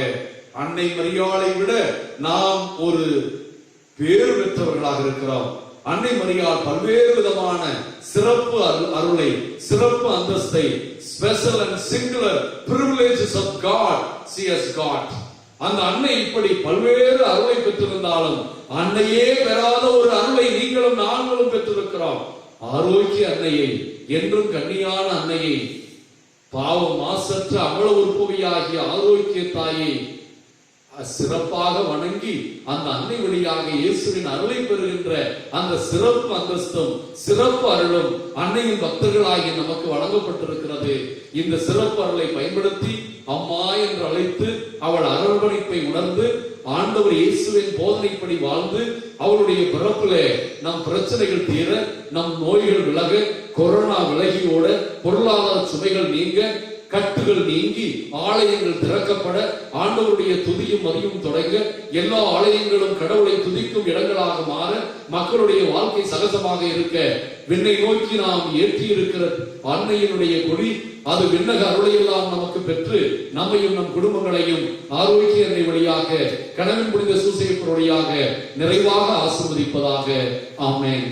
A: அன்னை மரியாளை விட நாம் ஒரு பேறு பெற்றவர்களாக இருக்கிறோம். அன்னை மரியாள் பல்வேறு விதமான சிறப்பு அருளை, சிறப்பு அந்தஸ்தை, special and singular privileges of God she has got. அந்த அன்னை இப்படி பல்வேறு அருளை பெற்றிருந்தாலும் அன்னையே பெறாத ஒரு அருளை நீங்களும் நாங்களும் பெற்றிருக்கிறோம். ஆரோக்கிய அன்னையை, என்றும் கன்னியான அன்னையை, பாவம் மாசற்ற அமல உற்பவியாகிய ஆரோக்கிய தாயை சிறப்பாக வணங்கி அந்த அன்னை வழியாக இயேசுவின் அருளை பெறுகின்ற அந்த சிறப்பு அந்தஸ்தும் சிறப்பு அருளும் அன்னையின் பக்தர்களாகி நமக்கு வழங்கப்பட்டிருக்கிறது. இந்த சிறப்பு அருளை பயன்படுத்தி அம்மா என்று அழைத்து அவள் அரவணைப்பை உணர்ந்து ஆண்டவர் இயேசுவின் போதனைப்படி வாழ்ந்து அவருடைய பிறப்பிலே நம் பிரச்சனைகள் தீர, நம் நோய்கள் விலக, கொரோனா விலகியோட, பொருளாதார சுமைகள் நீங்க, கட்டுகள் நீங்கி, ஆலயங்கள் திறக்கப்பட, ஆண்டவருடைய துதியும் மதியும் தொடங்க, எல்லா ஆலயங்களும் கடவுளை துதிக்கும் இடங்களாக மாற, மக்களுடைய வாழ்க்கை சகஜமாக இருக்க, விண்ணை நோக்கி நாம் ஏற்றி இருக்கிற அன்னையினுடைய கொடி அது விண்ணக அருளையெல்லாம் நமக்கு பெற்று நம்மையும் நம் குடும்பங்களையும் ஆரோக்கிய அன்னை வழியாக, கனவின் புனித சூசையப்பர் வழியாக நிறைவாக ஆசீர்வதிப்பதாக. ஆமென்.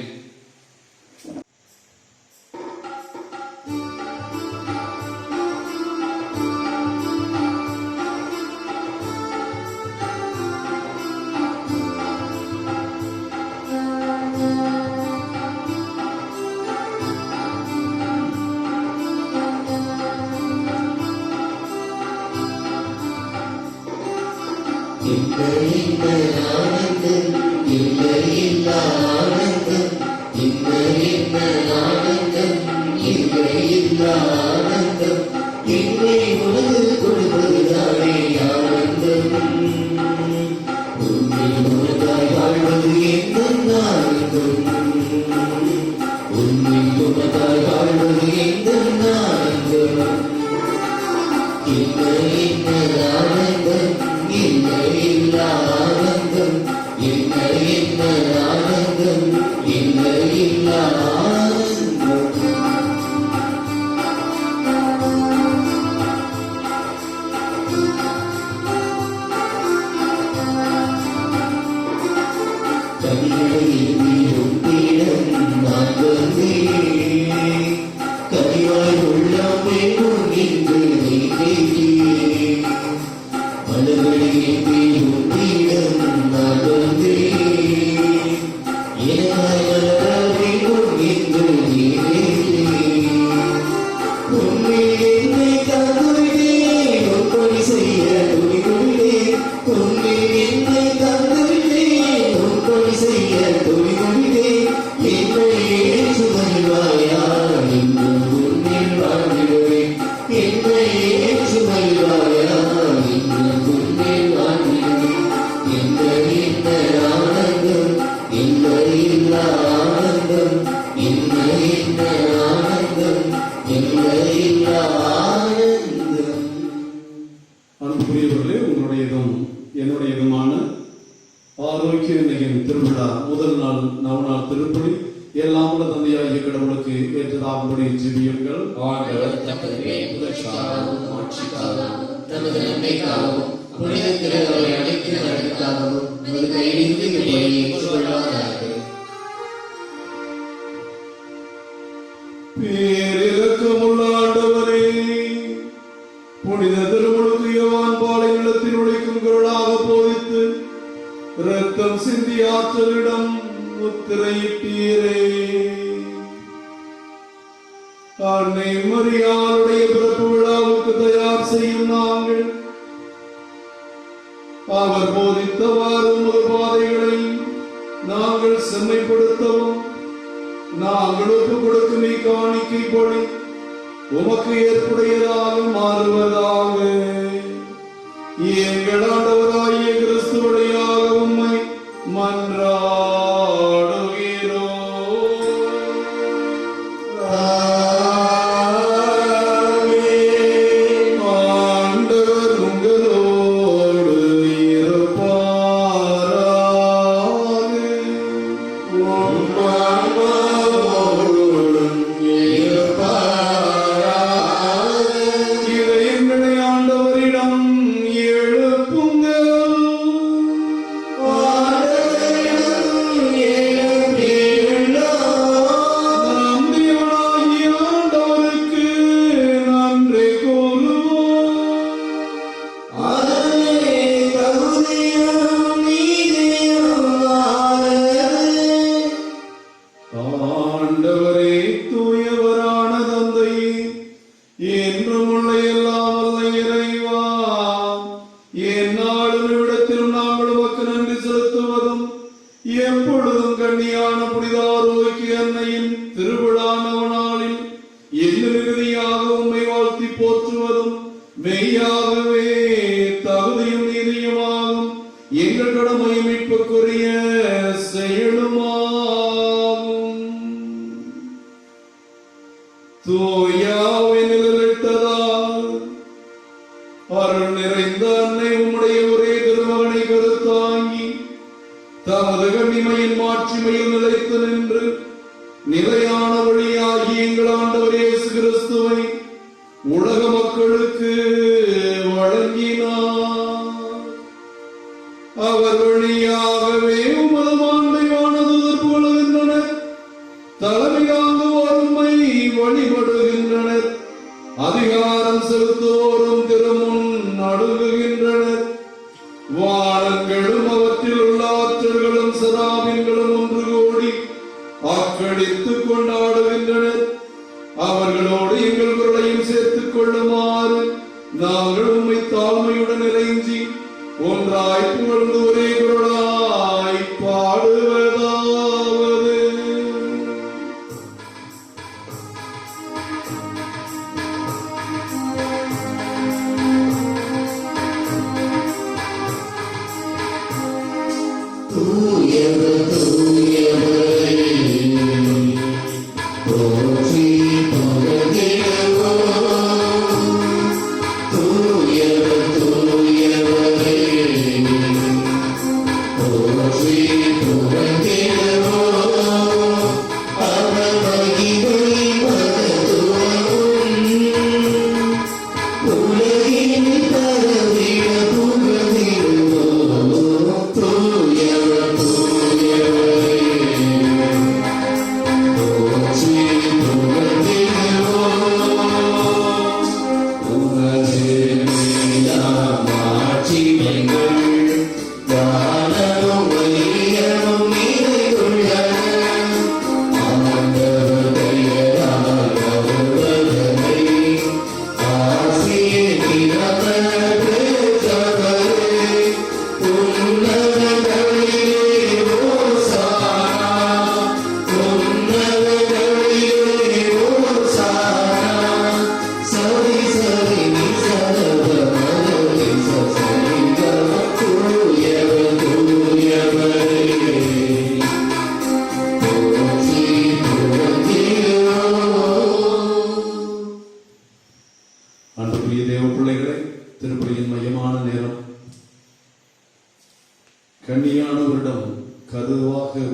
B: அன்புக்குரியவர்களே, உங்களுடையதும் என்னுடையதுமான ஆரோக்கிய நிலையின் திருவிழா முதல் நாள் நவநாள் திருப்பலி எல்லாம் உள்ள தந்தையாகிய கடவுளுக்கு ஏற்றதாகும்படி ஜெபியுங்கள்.
D: ஆண்டவர் தமது புகழ்ச்சிக்காகவும் மாட்சிக்காகவும் தமது நன்மைக்காகவும் புனித திருவை அனைத்து நலனுக்காகவும் நமது கையிலிருந்து இப்படியை ஏற்றுக்கொள்வாராக.
B: பேரிரக்கமுள்ள ஆண்டவரே, புனித திருமுழுக்கு யோவான் பாலை நிலத்தில் உழைக்கும் குரலாக போதித்து இரத்தம் சிந்தி ஆற்றலிடம் முத்திரையிட்டீரே. அன்னை மரியாளுடைய பிறப்பு விழாவுக்கு தயார் செய்யும் நாங்கள் அவர் போதித்தவாறு உமது பாதைகளை நாங்கள் செம்மைப்படுத்தவும் நாங்கள் ஒப்புக் கொடுக்கும் காணிக்கை பொழி உமக்கு ஏற்புடையதாக மாறுவதாக. எங்கள் ஆண்டவராகிய கிறிஸ்துவடையாக உம்மை மன்றாடுகிறோம். ஆண்டவர் உங்களோடு இருப்பாராக. இதயங்களை ஆண்டவரிடம் எழுப்புங்கள். நம் தேவனாகிய ஆண்டவருக்கு நன்றி கூறுவோம். ஆண்டவரே, தூயவரான தந்தையே, என்றும் உள்ள எல்லாம் வல்ல இறைவா, எந்நாளும் இவ்விடத்திலும் நாங்கள் உமக்கு நன்றி செலுத்துவதும் எப்பொழுதும் கண்ணியான புனித ஆரோக்கிய அன்னையின் திருவிழா நவநாளில் எந்த மிகுதியாக உம்மை வாழ்த்தி போற்றுவதும் மெய்யாகவே தகுதியும் நீதியுமாகும் எங்கள் கடமை மீட்புக்குரிய செயலுமாகும். தூயாவை நிழலிட்டதால் அருள் நிறைந்த அன்னை உம்முடைய ஒரே திருமகனை கருத்தாங்கி தமது கண்ணிமையின் மாட்சிமையில் நிலைத்து நின்று நிலையான வழியாகி எங்கள் ஆண்டவர் இயேசு கிறிஸ்துவை உலக மக்களுக்கு வழங்கினார். அவர் வழியாகவே உமது மாண்பையானது போலுகின்றனர். தலைமையாந்து வறுமை வழிபடுகின்றனர். அதிகாரம் செலுத்துவோரும் திருமுன் நடுங்குகின்றனர். வானங்களும் அவற்றில் உள்ள ஆற்றல்களும் சராபின்களும் ஒன்று கூடி ஆக்கடித்துக் கொண்டாடுகின்றனர். அவர்களோடு எங்கள் குரலையும் சேர்த்துக் கொள்ளுமாறு நாங்கள் உம்மை தாழ்மையுடன் இறைஞ்சி ஒன்றாய் புகழ்ந்து ஒரே குரலாய் பாடுவதாவது.
D: தூயவர் தூயவரே, போற்றி புகழ்ந்திடுவோம். தூயவர் தூயவரே,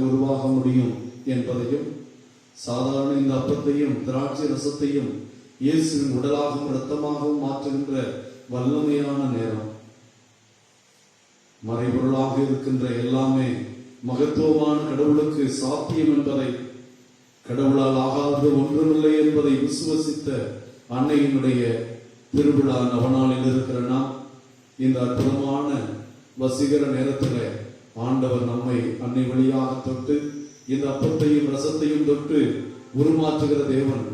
B: உருவாக முடியும் என்பதையும், சாதாரண இந்த அப்பத்தையும் திராட்சை ரசத்தையும் இயேசுவின் உடலாகவும் இரத்தமாகவும் மாற்றுகின்ற வல்லமையான நேரம். மறைபொருளாக இருக்கின்ற எல்லாமே மகத்துவமான கடவுளுக்கு சாத்தியம் என்பதை, கடவுளால் ஆகாதது ஒன்றுமில்லை என்பதை விசுவசித்த அன்னையினுடைய திருவிழா நவநாளில் இருக்கிற நாம் இந்த அற்புதமான வசீகர நேரத்தில் ஆண்டவர் நம்மை அன்னை வழியாக தொட்டு இந்த அப்பத்தையும் ரசத்தையும் தொட்டு உருமாற்றுகிற தேவன்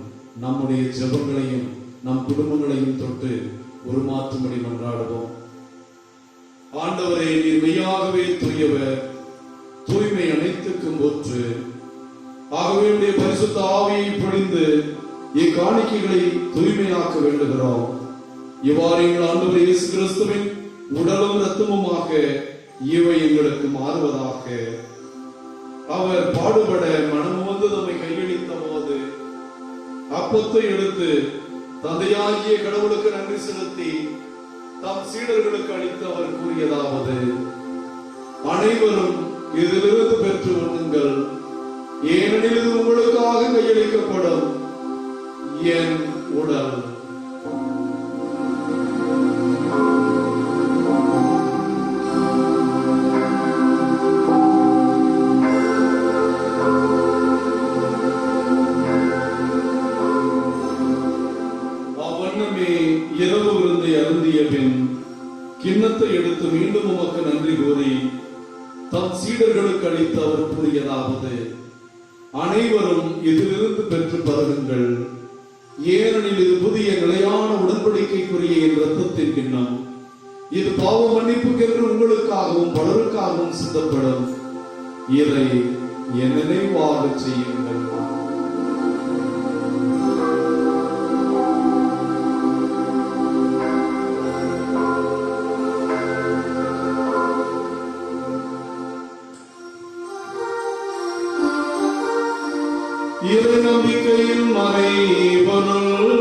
B: நம்முடைய ஜெபங்களையும் நம் குடும்பங்களையும் தொட்டு உருமாற்றும்படி மன்றாடுவோம். ஆண்டவரே, நீர் மெய்யாகவே தூயவர், தூய்மை அனைத்துக்கும் ஒற்று. ஆகவே உடைய பரிசுத்த ஆவியை பொழிந்து இக்காணிக்கைகளை தூய்மையாக்க வேண்டுகிறோம். இவ்வாறு எங்கள் ஆண்டவர் இயேசு கிறிஸ்துவின் உடலும் இரத்தமுமாக இவை எங்களுக்கு மாறுவதாக. அவர் பாடுபட மனமுவந்து தம்மை கையளித்த போது அப்பத்தை எடுத்து தந்தையாகிய கடவுளுக்கு நன்றி செலுத்தி தம் சீடர்களுக்கு அளித்து அவர் கூறியதாவது: அனைவரும் இதிலிருந்து பெற்று உண்ணுங்கள், ஏனெனில் இது உங்களுக்காக கையளிக்கப்படும் என் உடல். இரவு விருந்தை அருந்திய பின் கிண்ணத்தை எடுத்து மீண்டும் உமக்கு நன்றி கூறி தம் சீடர்களுக்கு அளித்து அவர் கூறியதாவது: அனைவரும் இதிலிருந்து பெற்று பருகுங்கள், ஏனெனில் இது புதிய நிலையான உடன்படிக்கைக்குரிய என் இரத்தத்தின் கிண்ணம். இது பாவ மன்னிப்புக்கென்று உங்களுக்காகவும் பலருக்காகவும் சித்தப்படும். இதை என் நினைவாக செய்யுங்கள். இறை நம்பிக்கையின் மறைபொருள்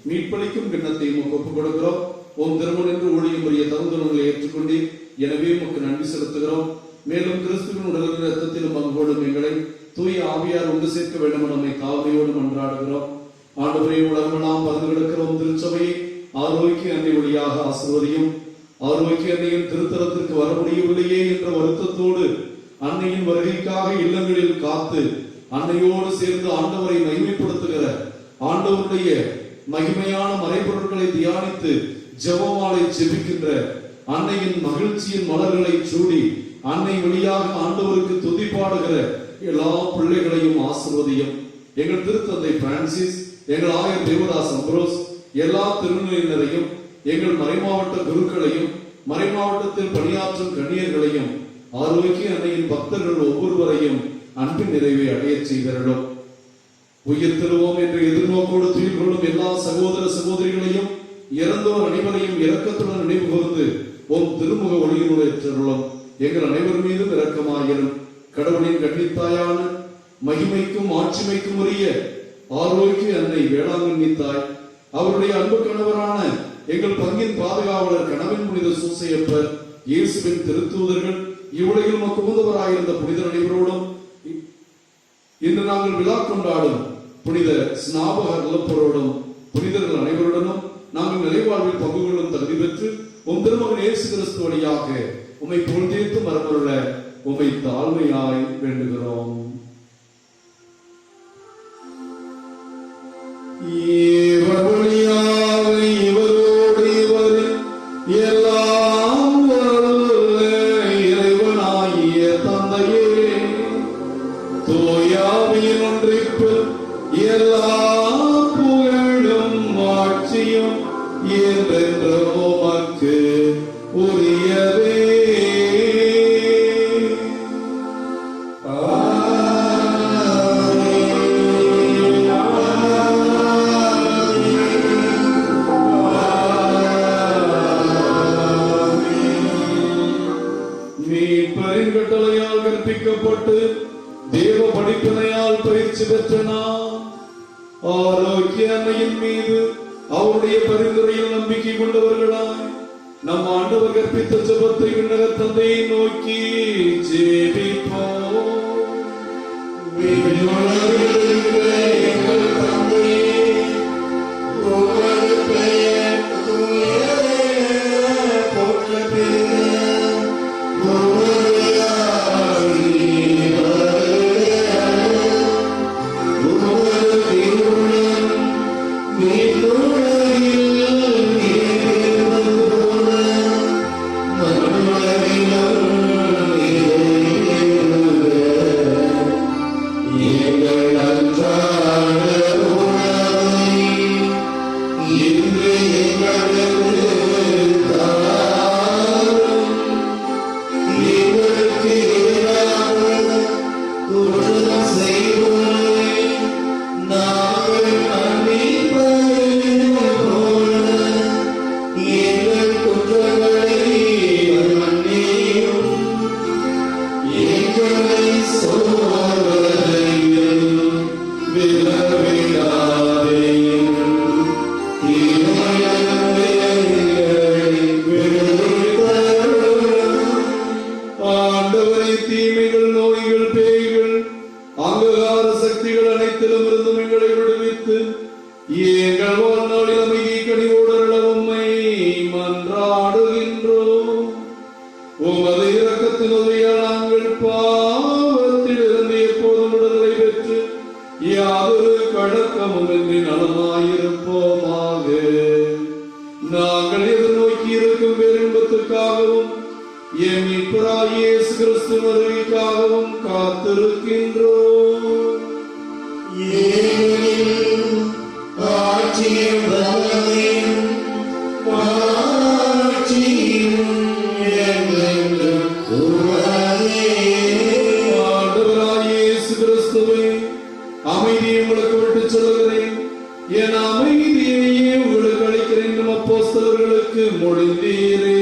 B: மீட்பளிக்கும் கிண்ணத்தையும் ஒப்புக் கொடுக்கிறோம். உம் திருமணம் என்று ஊழியம் புரிய தகுந்தவர்களை ஏற்றுக்கொண்டு எனவே உமக்கு நன்றி செலுத்துகிறோம். மேலும் கிறிஸ்துவின் உடலின் இரத்தத்திலும் பங்கோடும் எங்களை தூய ஆவியார் ஒன்று சேர்க்க வேண்டும் நம்மை தாழ்மையோடு மன்றாடுகிறோம். ஆண்டவரே, உலகமெல்லாம் பறந்து கிடக்கிறோம் திருச்சபையை ஆரோக்கிய அன்னை வழியாக ஆசிர்வதியும். ஆரோக்கிய அன்னையின் திருத்தலத்திற்கு வர முடியவில்லையே என்ற வருத்தத்தோடு அன்னையின் வருகைக்காக இல்லங்களில் காத்து அன்னையோடு சேர்ந்து ஆண்டவரை மகிமைப்படுத்துகிற ஆண்டவருடைய மகிமையான மறைபொருட்களை தியானித்து ஜெபமாலை ஜெபிக்கின்ற அன்னையின் மகிழ்ச்சியின் மலர்களை சூடி அன்னை வழியாக ஆண்டவருக்கு துதி பாடுகிற எல்லா பிள்ளைகளையும் ஆசிர்வதியும். எங்கள் திருத்தந்தை பிரான்சிஸ், எங்கள் ஆயர் தேவதாஸ் அம்ப்ரோஸ், எல்லா திருநிலையினரையும், எங்கள் மறைமாவட்ட குருக்களையும், மறைமாவட்டத்தில் பணியாற்றும் கண்ணியர்களையும், ஆரோக்கிய அன்னையின் பக்தர்கள் ஒவ்வொருவரையும் அன்பின் நிறைவை அடைய செய்தருளும். உயிர் திருவோம் என்று எதிர்நோக்கோடு துயில் கொள்ளும் எல்லா சகோதர சகோதரிகளையும், இறந்தோர் அனைவரையும் இரக்கத்துடன் நினைவு கூர்ந்து உம் திருமுக ஒளியினுடைய ஏற்றருளும். எங்கள் அனைவர் மீதும் இரக்கமாயிரும். கடவுளின் கன்னித்தாயான மகிமைக்கும் ஆட்சிமைக்கும் உரிய ஆரோக்கிய அன்னை வேளாங்கண்ணி தாய், அவருடைய அன்பு கணவரான எங்கள் பங்கின் பாதுகாவலர் கணவன் புனித சூசையப்பர், இயேசுவின் திருத்தூதர்கள், இவ்வுலகில் மக்குமுந்தவராயிருந்த புனிதர் அனைவரோடும் இன்று நாங்கள் விழா கொண்டாடும் புனித ஸ்நாபகர் இழப்பரோடும் புனிதர்கள் அனைவருடனும் நாங்கள் நிலைவாழ்வில் பங்கு கொள்ளும் தகுதி பெற்று உம் திருமகன் இயேசு கிறிஸ்து வழியாக உம்மை புகழ்ந்தேத்து மரபுள்ள உம்மை தாழ்மையாய் வேண்டுகிறோம். இவர் வழியாக இவரோடு இவரில் எல்லாம் வல்ல இறைவனாகிய தந்தையே, தூயாவியின் ஒன்றிப்பு எல்லா புகழும் ஆட்சியும் என்றென்றும் உமக்கு உரியவே. வார்த்தையால் கற்பிக்கப்பட்டு தேவ படிப்பினையால் பயிற்சி பெற்ற நாம் ஆரோக்கிய அன்னையின் மீது அவருடைய பரிந்துரையில் நம்பிக்கை கொண்டவர்களாய் நம் ஆண்டவர் கற்பித்த ஜெபத்தை விண்ணக தந்தையை நோக்கி ஜெபிப்போம்.
D: எங்கள் தந்தையே, உமது பெயர் தூயது என போற்றப் பெறுக. உமது ஆட்சி வருக. உமது திருவுளம் விண்ணுலகில் நிறைவேறுவது போல மண்ணுலகிலும் நிறைவேறுக. எங்கள் அன்றாட உணவை இன்று எங்களுக்கு தாரும். எங்களுக்கு எதிராக குற்றம் செய்வோரை நாங்கள் மன்னிப்பது போல எங்கள் குற்றங்களை மன்னியும். எங்களை சோதனையில் விழவிடாதேயும். தீமையிலிருந்து எங்களை விடுவித்தருளும்.
B: ஆண்டவரை தீமைகள், நோய்கள், பேய்கள், அங்ககார சக்திகள் அனைத்திலும் இருந்தும் எங்களை விடுவித்து எங்கள் வாழ்நாளில் அமைதி கனிவோடருள உம்மை மன்றாடுகின்றோம். உமது இரக்கத்தின் உதவியால் நாங்கள் பாவத்திலிருந்து எப்போதும் விடுதலை பெற்று யாதொரு கழக்கமும் இன்றி நலமாயிருப்போமாக. நாங்கள் எதிர்நோக்கி இருக்கும் பேரின்பத்துக்காகவும் என் மீட்பராகிய இயேசு கிறிஸ்து வருகைக்காகவும் காத்திருக்கின்றோம்.
D: ஏனெனில் ஆட்சியும் வல்லமையும் மாட்சியும் என்றென்றும் உமதே.
B: ஆண்டவராகிய இயேசு கிறிஸ்துவே, அமைதியை உங்களுக்கு விட்டுச் சொல்கிறேன், என் அமைதியையே உங்களுக்கு அளிக்கிறேன் என்று அப்போஸ்தலர்களுக்கு மொழிந்தீரே.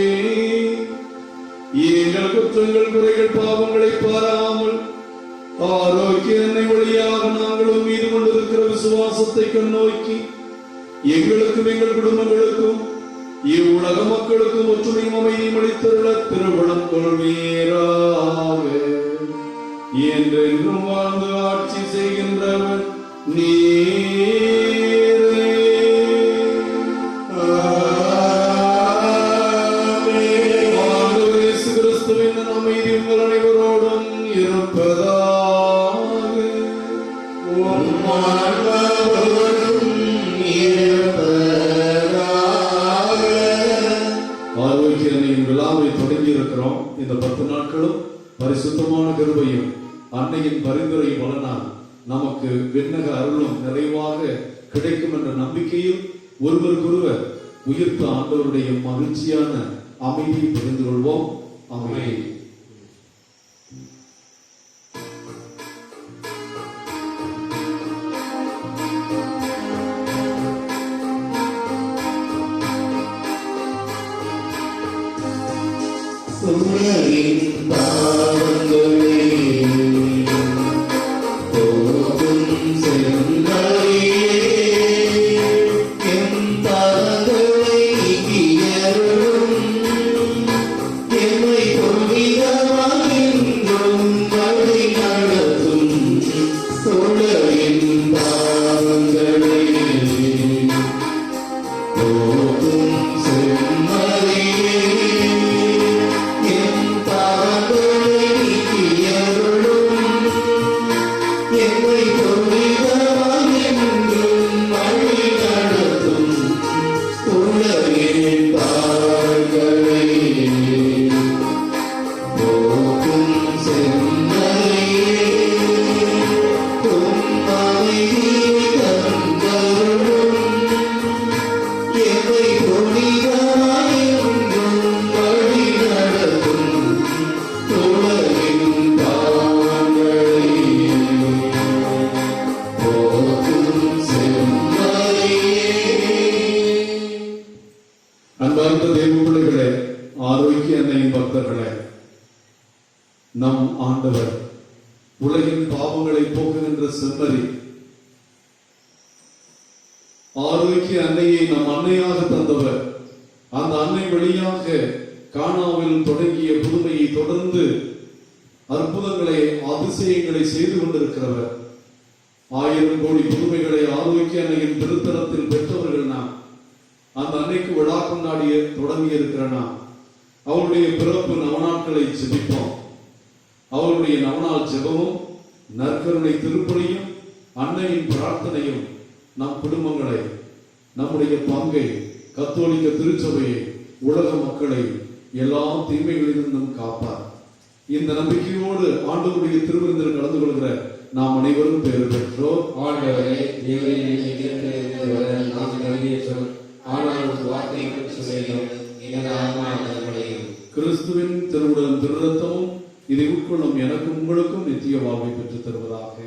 B: எங்கள் குற்றங்கள், குறைகள், பாவங்களை பாராமல் ஆரோக்கிய அன்னை வழியாக நாங்களும் மீது கொண்டிருக்கிற விசுவாசத்தை கண்ணோக்கி எங்களுக்கும் எங்கள் குடும்பங்களுக்கும் இவ்வுலக மக்களுக்கும் ஒற்றுமையும் அமைதியும் அளித்தருள திருவுளம் கொள்வீராக. என்றென்றும் வாழ்ந்து ஆட்சி செய்கின்றவர் நீரே. ஆண்டவர் இயேசு கிறிஸ்துவின் அமைதி உங்கள் அனைவரோடும் இருப்பதாக.
D: உம் ஆன்மாவோடும் இருப்பதாக.
B: ஆரோக்கிய அன்னையின் விழாவை தொடங்கி இருக்கிறோம். இந்த 10 நாட்களும் பரிசுத்தமான கிருபையும் அன்னையின் பரிந்துரை பலனால் நமக்கு விண்ணக அருளும் நிறைவாக கிடைக்கும் என்ற நம்பிக்கையில் ஒருவருக்கொருவர் உயிர்த்த ஆண்டவருடைய மகிழ்ச்சியான அமைதியை பகிர்ந்து கொள்வோம். அமைதி.
D: உலகின் பாவங்களை போக்கும் செங்கரையே, என் பாவங்களை நீக்கியருளும். எம்மை பொங்கிய
B: ஆண்டவர், உலகின் பாவங்களை போக்குகின்ற செம்மறி, ஆரோக்கிய அன்னையை நம் அன்னையாக தந்தவர், அந்த அன்னை வழியாக கானாவில் தொடங்கிய புதுமையை தொடர்ந்து அற்புதங்களை அதிசயங்களை செய்து கொண்டிருக்கிறவர். 1000 கோடி புதுமைகளை ஆரோக்கிய அன்னையின் திருத்தலத்தில் பெற்றவர்கள் நாம். அந்த அன்னைக்கு விழா கொண்டாடிய தொடங்கி இருக்கிற நாம் அவருடைய பிறப்பு நவநாட்களை ஜெபிப்போம். அவருடைய நவநாள் ஜெபமும் நற்கருணை திருப்பலியும் அன்னையின் பிரார்த்தனையும் நம் குடும்பங்களை, நம்முடைய பங்கை, கத்தோலிக்க திருச்சபையை, உலக மக்களை எல்லா தீமைகளிலிருந்தும் காப்பார். இந்த நம்பிக்கையோடு ஆண்டவருடைய திருவிருந்தில் கலந்து கொள்கிற நாம் அனைவரும் பெயர் பெற்றோர்.
E: ஆண்டவரே, நாம் நம்பியேற்றோம். ஆனால் வார்த்தை சொல்லும் எனது ஆன்மா நலமடையும்.
B: கிறிஸ்துவின் திருவுடலும் திருரத்தமும் இதை உட்கொள்ளும் எனக்கும் உங்களுக்கும் நித்திய வாழ்வை பெற்றுத் தருவதாக.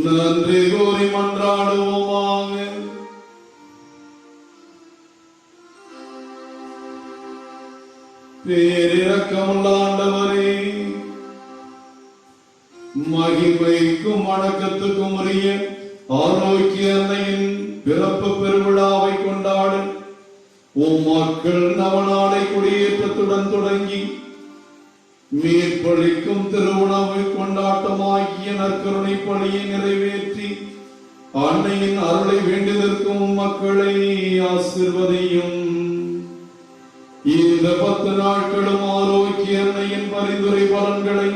B: நன்றி கூறி மன்றாடுவோமாக. பேரிரக்கமுள்ள ஆண்டவரே, மகிமைக்கும் வணக்கத்துக்கும் உரிய ஆரோக்கிய அன்னையின் பிறப்பு பெருவிழாவை கொண்டாடு மக்கள் நவநாளை குடியேற்றத்துடன் தொடங்கி மீட்பளிக்கும் திருவுணவு கொண்டாட்டமாகிய நற்கருணை பணியை நிறைவேற்றி அன்னையின் அருளை வேண்டியதற்கும் மக்களை ஆசிர்வதியும். இந்த 10 நாட்களும் ஆரோக்கிய அன்னையின் பரிந்துரை பலன்களை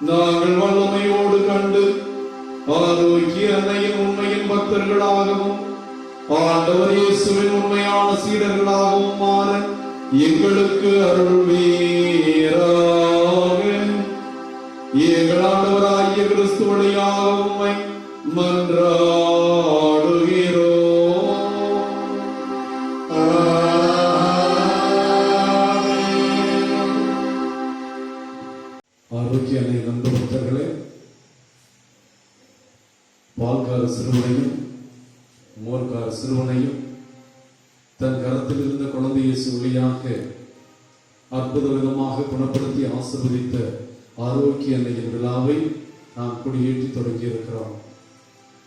B: நாங்கள் வல்லமையோடு கண்டு ஆரோக்கிய அன்னையின் உண்மையின் பக்தர்களாகவும் ஆண்டவர் இயேசுவின் உண்மையான சீடர்களாகவும் மாற எங்களுக்கு அருள்வீராக. எங்கள் ஆண்டவராகிய கிறிஸ்து வழியாக உம்மை மன்றாடுகிறோம். ஆரோக்கிய அன்னை நண்பு பக்தர்களே, பால்கார சிறுவனையும் மோர்கார சிறுவனையும் தன் கரத்தில் இருந்த குழந்தை இயேசு வழியாக அற்புத விதமாக குணப்படுத்தி ஆசீர்வதித்த ஆரோக்கிய அன்னையின் விழாவை நாம் கொடியேற்றி தொடங்கி இருக்கிறோம்.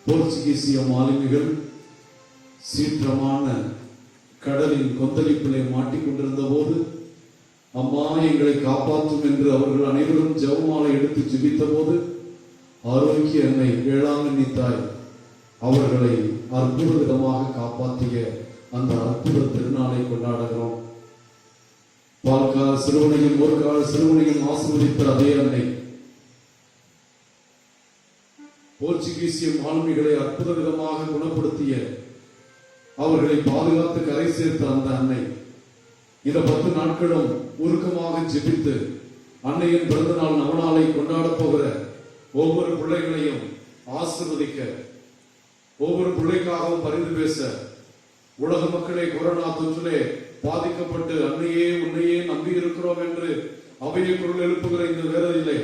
B: போர்ச்சுகீசிய மாலுமிகள் சீற்றமான கடலின் கொந்தளிப்பிலே மாட்டிக்கொண்டிருந்த போது, அம்மா எங்களை காப்பாற்றும் என்று அவர்கள் அனைவரும் ஜெபமாலை எடுத்து ஜெபித்த போது, ஆரோக்கிய அன்னை வேளாங்கண்ணி தாய் அவர்களை அற்புத விதமாக காப்பாற்றிய அந்த அற்புத திருநாளை கொண்டாடுகிறோம். பால்கால சிறுவனையும் ஒரு சிறுவனையும் ஆசீர்வதித்த அதே அன்னை, போர்ச்சுகீசிய மாலுமிகளை அற்புத விதமாக குணப்படுத்திய, அவர்களை பாதுகாத்து கரை சேர்த்த அந்த அன்னை இந்த 10 நாட்களும் உருக்கமாக ஜெபித்து அன்னையின் பிறந்த நாள் நவநாளை கொண்டாடப் போகிற ஒவ்வொரு பிள்ளைகளையும் ஆசீர்வதிக்க, ஒவ்வொரு பிள்ளைக்காகவும் பரிந்து பேச, உலக மக்களே கொரோனா தொற்றிலே பாதிக்கப்பட்டு அன்னையே உன்னையே நம்பி இருக்கிறோம் என்று அவையை குரல் எழுப்புகிற இந்த வேளையிலே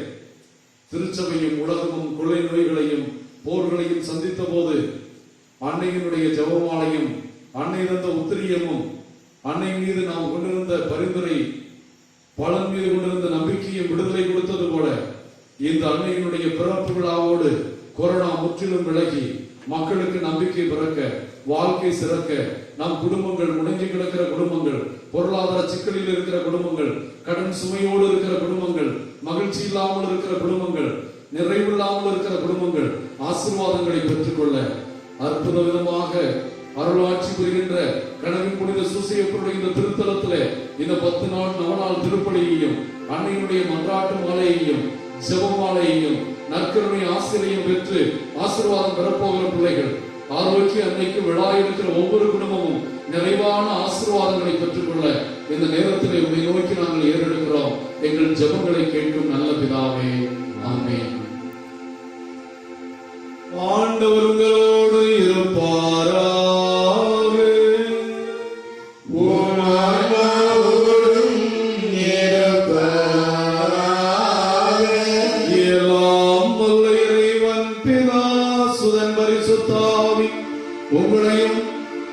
B: திருச்சபையும் உலகமும் கொள்ளை நோய்களையும் போர்களையும் சந்தித்த போது அன்னையினுடைய ஜெபமாலையும் அன்னை தந்த உத்திரியமும் அன்னை மீது நாம் கொண்டிருந்த பரிந்துரை பலன் மீது கொண்டிருந்த நம்பிக்கையும் விடுதலை கொடுத்தது போல இந்த அன்னையினுடைய பிறப்பு விழாவோடு கொரோனா முற்றிலும் விலகி மக்களுக்கு நம்பிக்கை பிறக்க, வாழ்க்கை சிறக்க, நம் குடும்பங்கள் முடங்கி கிடக்கிற குடும்பங்கள், பொருளாதார சிக்கலில் இருக்கிற குடும்பங்கள், கடன் சுமையோடு இருக்கிற குடும்பங்கள், மகிழ்ச்சி இல்லாமல் இருக்கிற குடும்பங்கள், நிறைவில்லாமல் இருக்கிற குடும்பங்கள் ஆசீர்வாதங்களை பெற்றுக்கொள்ள அற்புத விதமாக அருளாட்சி புரிகின்ற கனவின் புனித சூசையப்பருடைய இந்த திருத்தலத்திலே இந்த 10 நாள் நவநாள் திருப்பலியையும் அன்னையினுடைய மன்றாட்டு மாலையையும் ஜெபமாலையையும் நற்கருணை ஆசிரியையும் பெற்று ஆசீர்வாதம் பெறப்போகிற பிள்ளைகள், ஆரோக்கிய அன்னைக்கு விழா இருக்கிற ஒவ்வொரு குடும்பமும் நிறைவான ஆசீர்வாதங்களை பெற்றுக்கொள்ள இந்த நேரத்திலே உங்களை நோக்கி நாங்கள் ஏறெடுக்கிறோம். எங்கள் ஜெபங்களை கேட்கும் நல்ல பிதாவே, ஆமென். ஆண்டவர் உங்களோடு இருப்பாராக.
D: உம் ஆன்மாவோடும் இருப்பாராக.
B: எல்லாம் வல்ல இறைவன் பிதா, சுதன், பரிசுத்த ஆவி உங்களையும்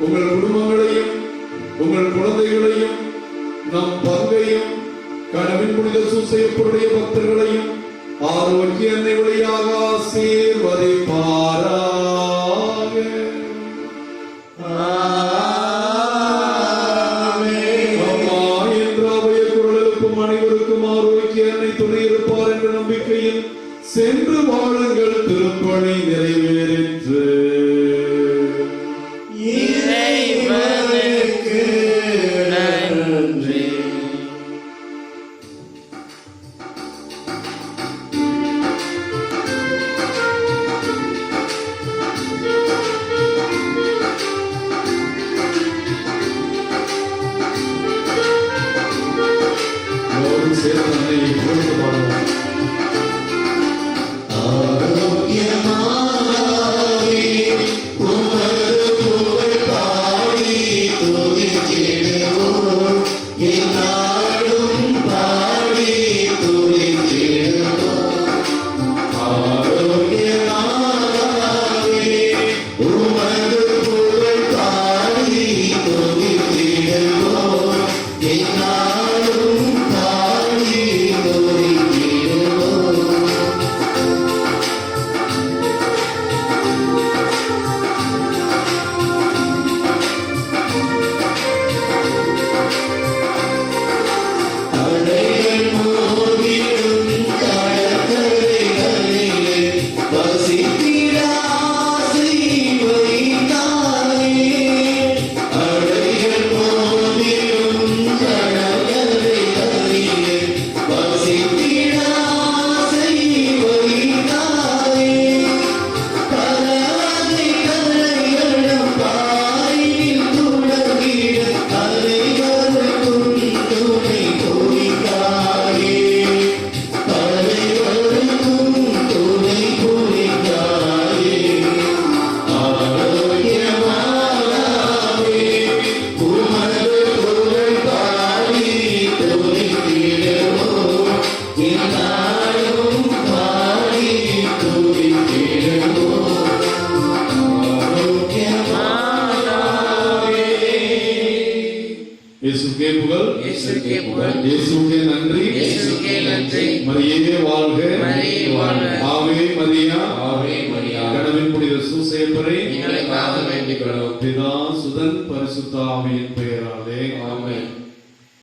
B: உங்கள் குடும்பங்களையும் உங்கள் குழந்தைகளையும் நம் பங்கையும் கனவின் புனித சூசையப்பருடைய பக்தர்களையும் ஆரோக்கிய அன்னை வழியாக ஆசீர்வதிப்பாராக.
D: ஆமென்.
B: அம்மா என்ற அவைய குரல் எழுப்பும் அனைவருக்கும் ஆரோக்கிய அன்னை துணை இருப்பார் என்ற நம்பிக்கையில் சென்று வாழுங்கள். திருப்பணி நிறைவேறிற்று.
D: இறைவனுக்கு நன்றி.
B: எல்லோரும் சேர்ந்து அன்னையை புகழ்ந்து பாடுவோம்.
D: ஆரோக்கியமாகவே உமது புகழ் பாடி துதித்திடுவோம். எந்நாளும் பாடி துதித்திடுவோம். ஆரோக்கியமாகவே உமது புகழ் பாடி துதித்திடுவோம். எந்நாளும் பாடி துதித்திடுவோம்.
B: இயேசுக்கே புகழ்,
E: இயேசுக்கே புகழ்,
B: இயேசுக்கே நன்றி,
E: இயேசுக்கே நன்றி.
B: மரியே வாழ்க,
E: மரியே வாழ்க.
B: ஆவே மரியா,
E: ஆவே மரியா.
B: கடவுளின் புனித சூசையப்பரே
E: எங்களுக்காக வேண்டிக் கொள்ளும்.
B: பிதா சுதன் பரிசுத்த ஆவியின் பெயராலே
E: ஆமென்.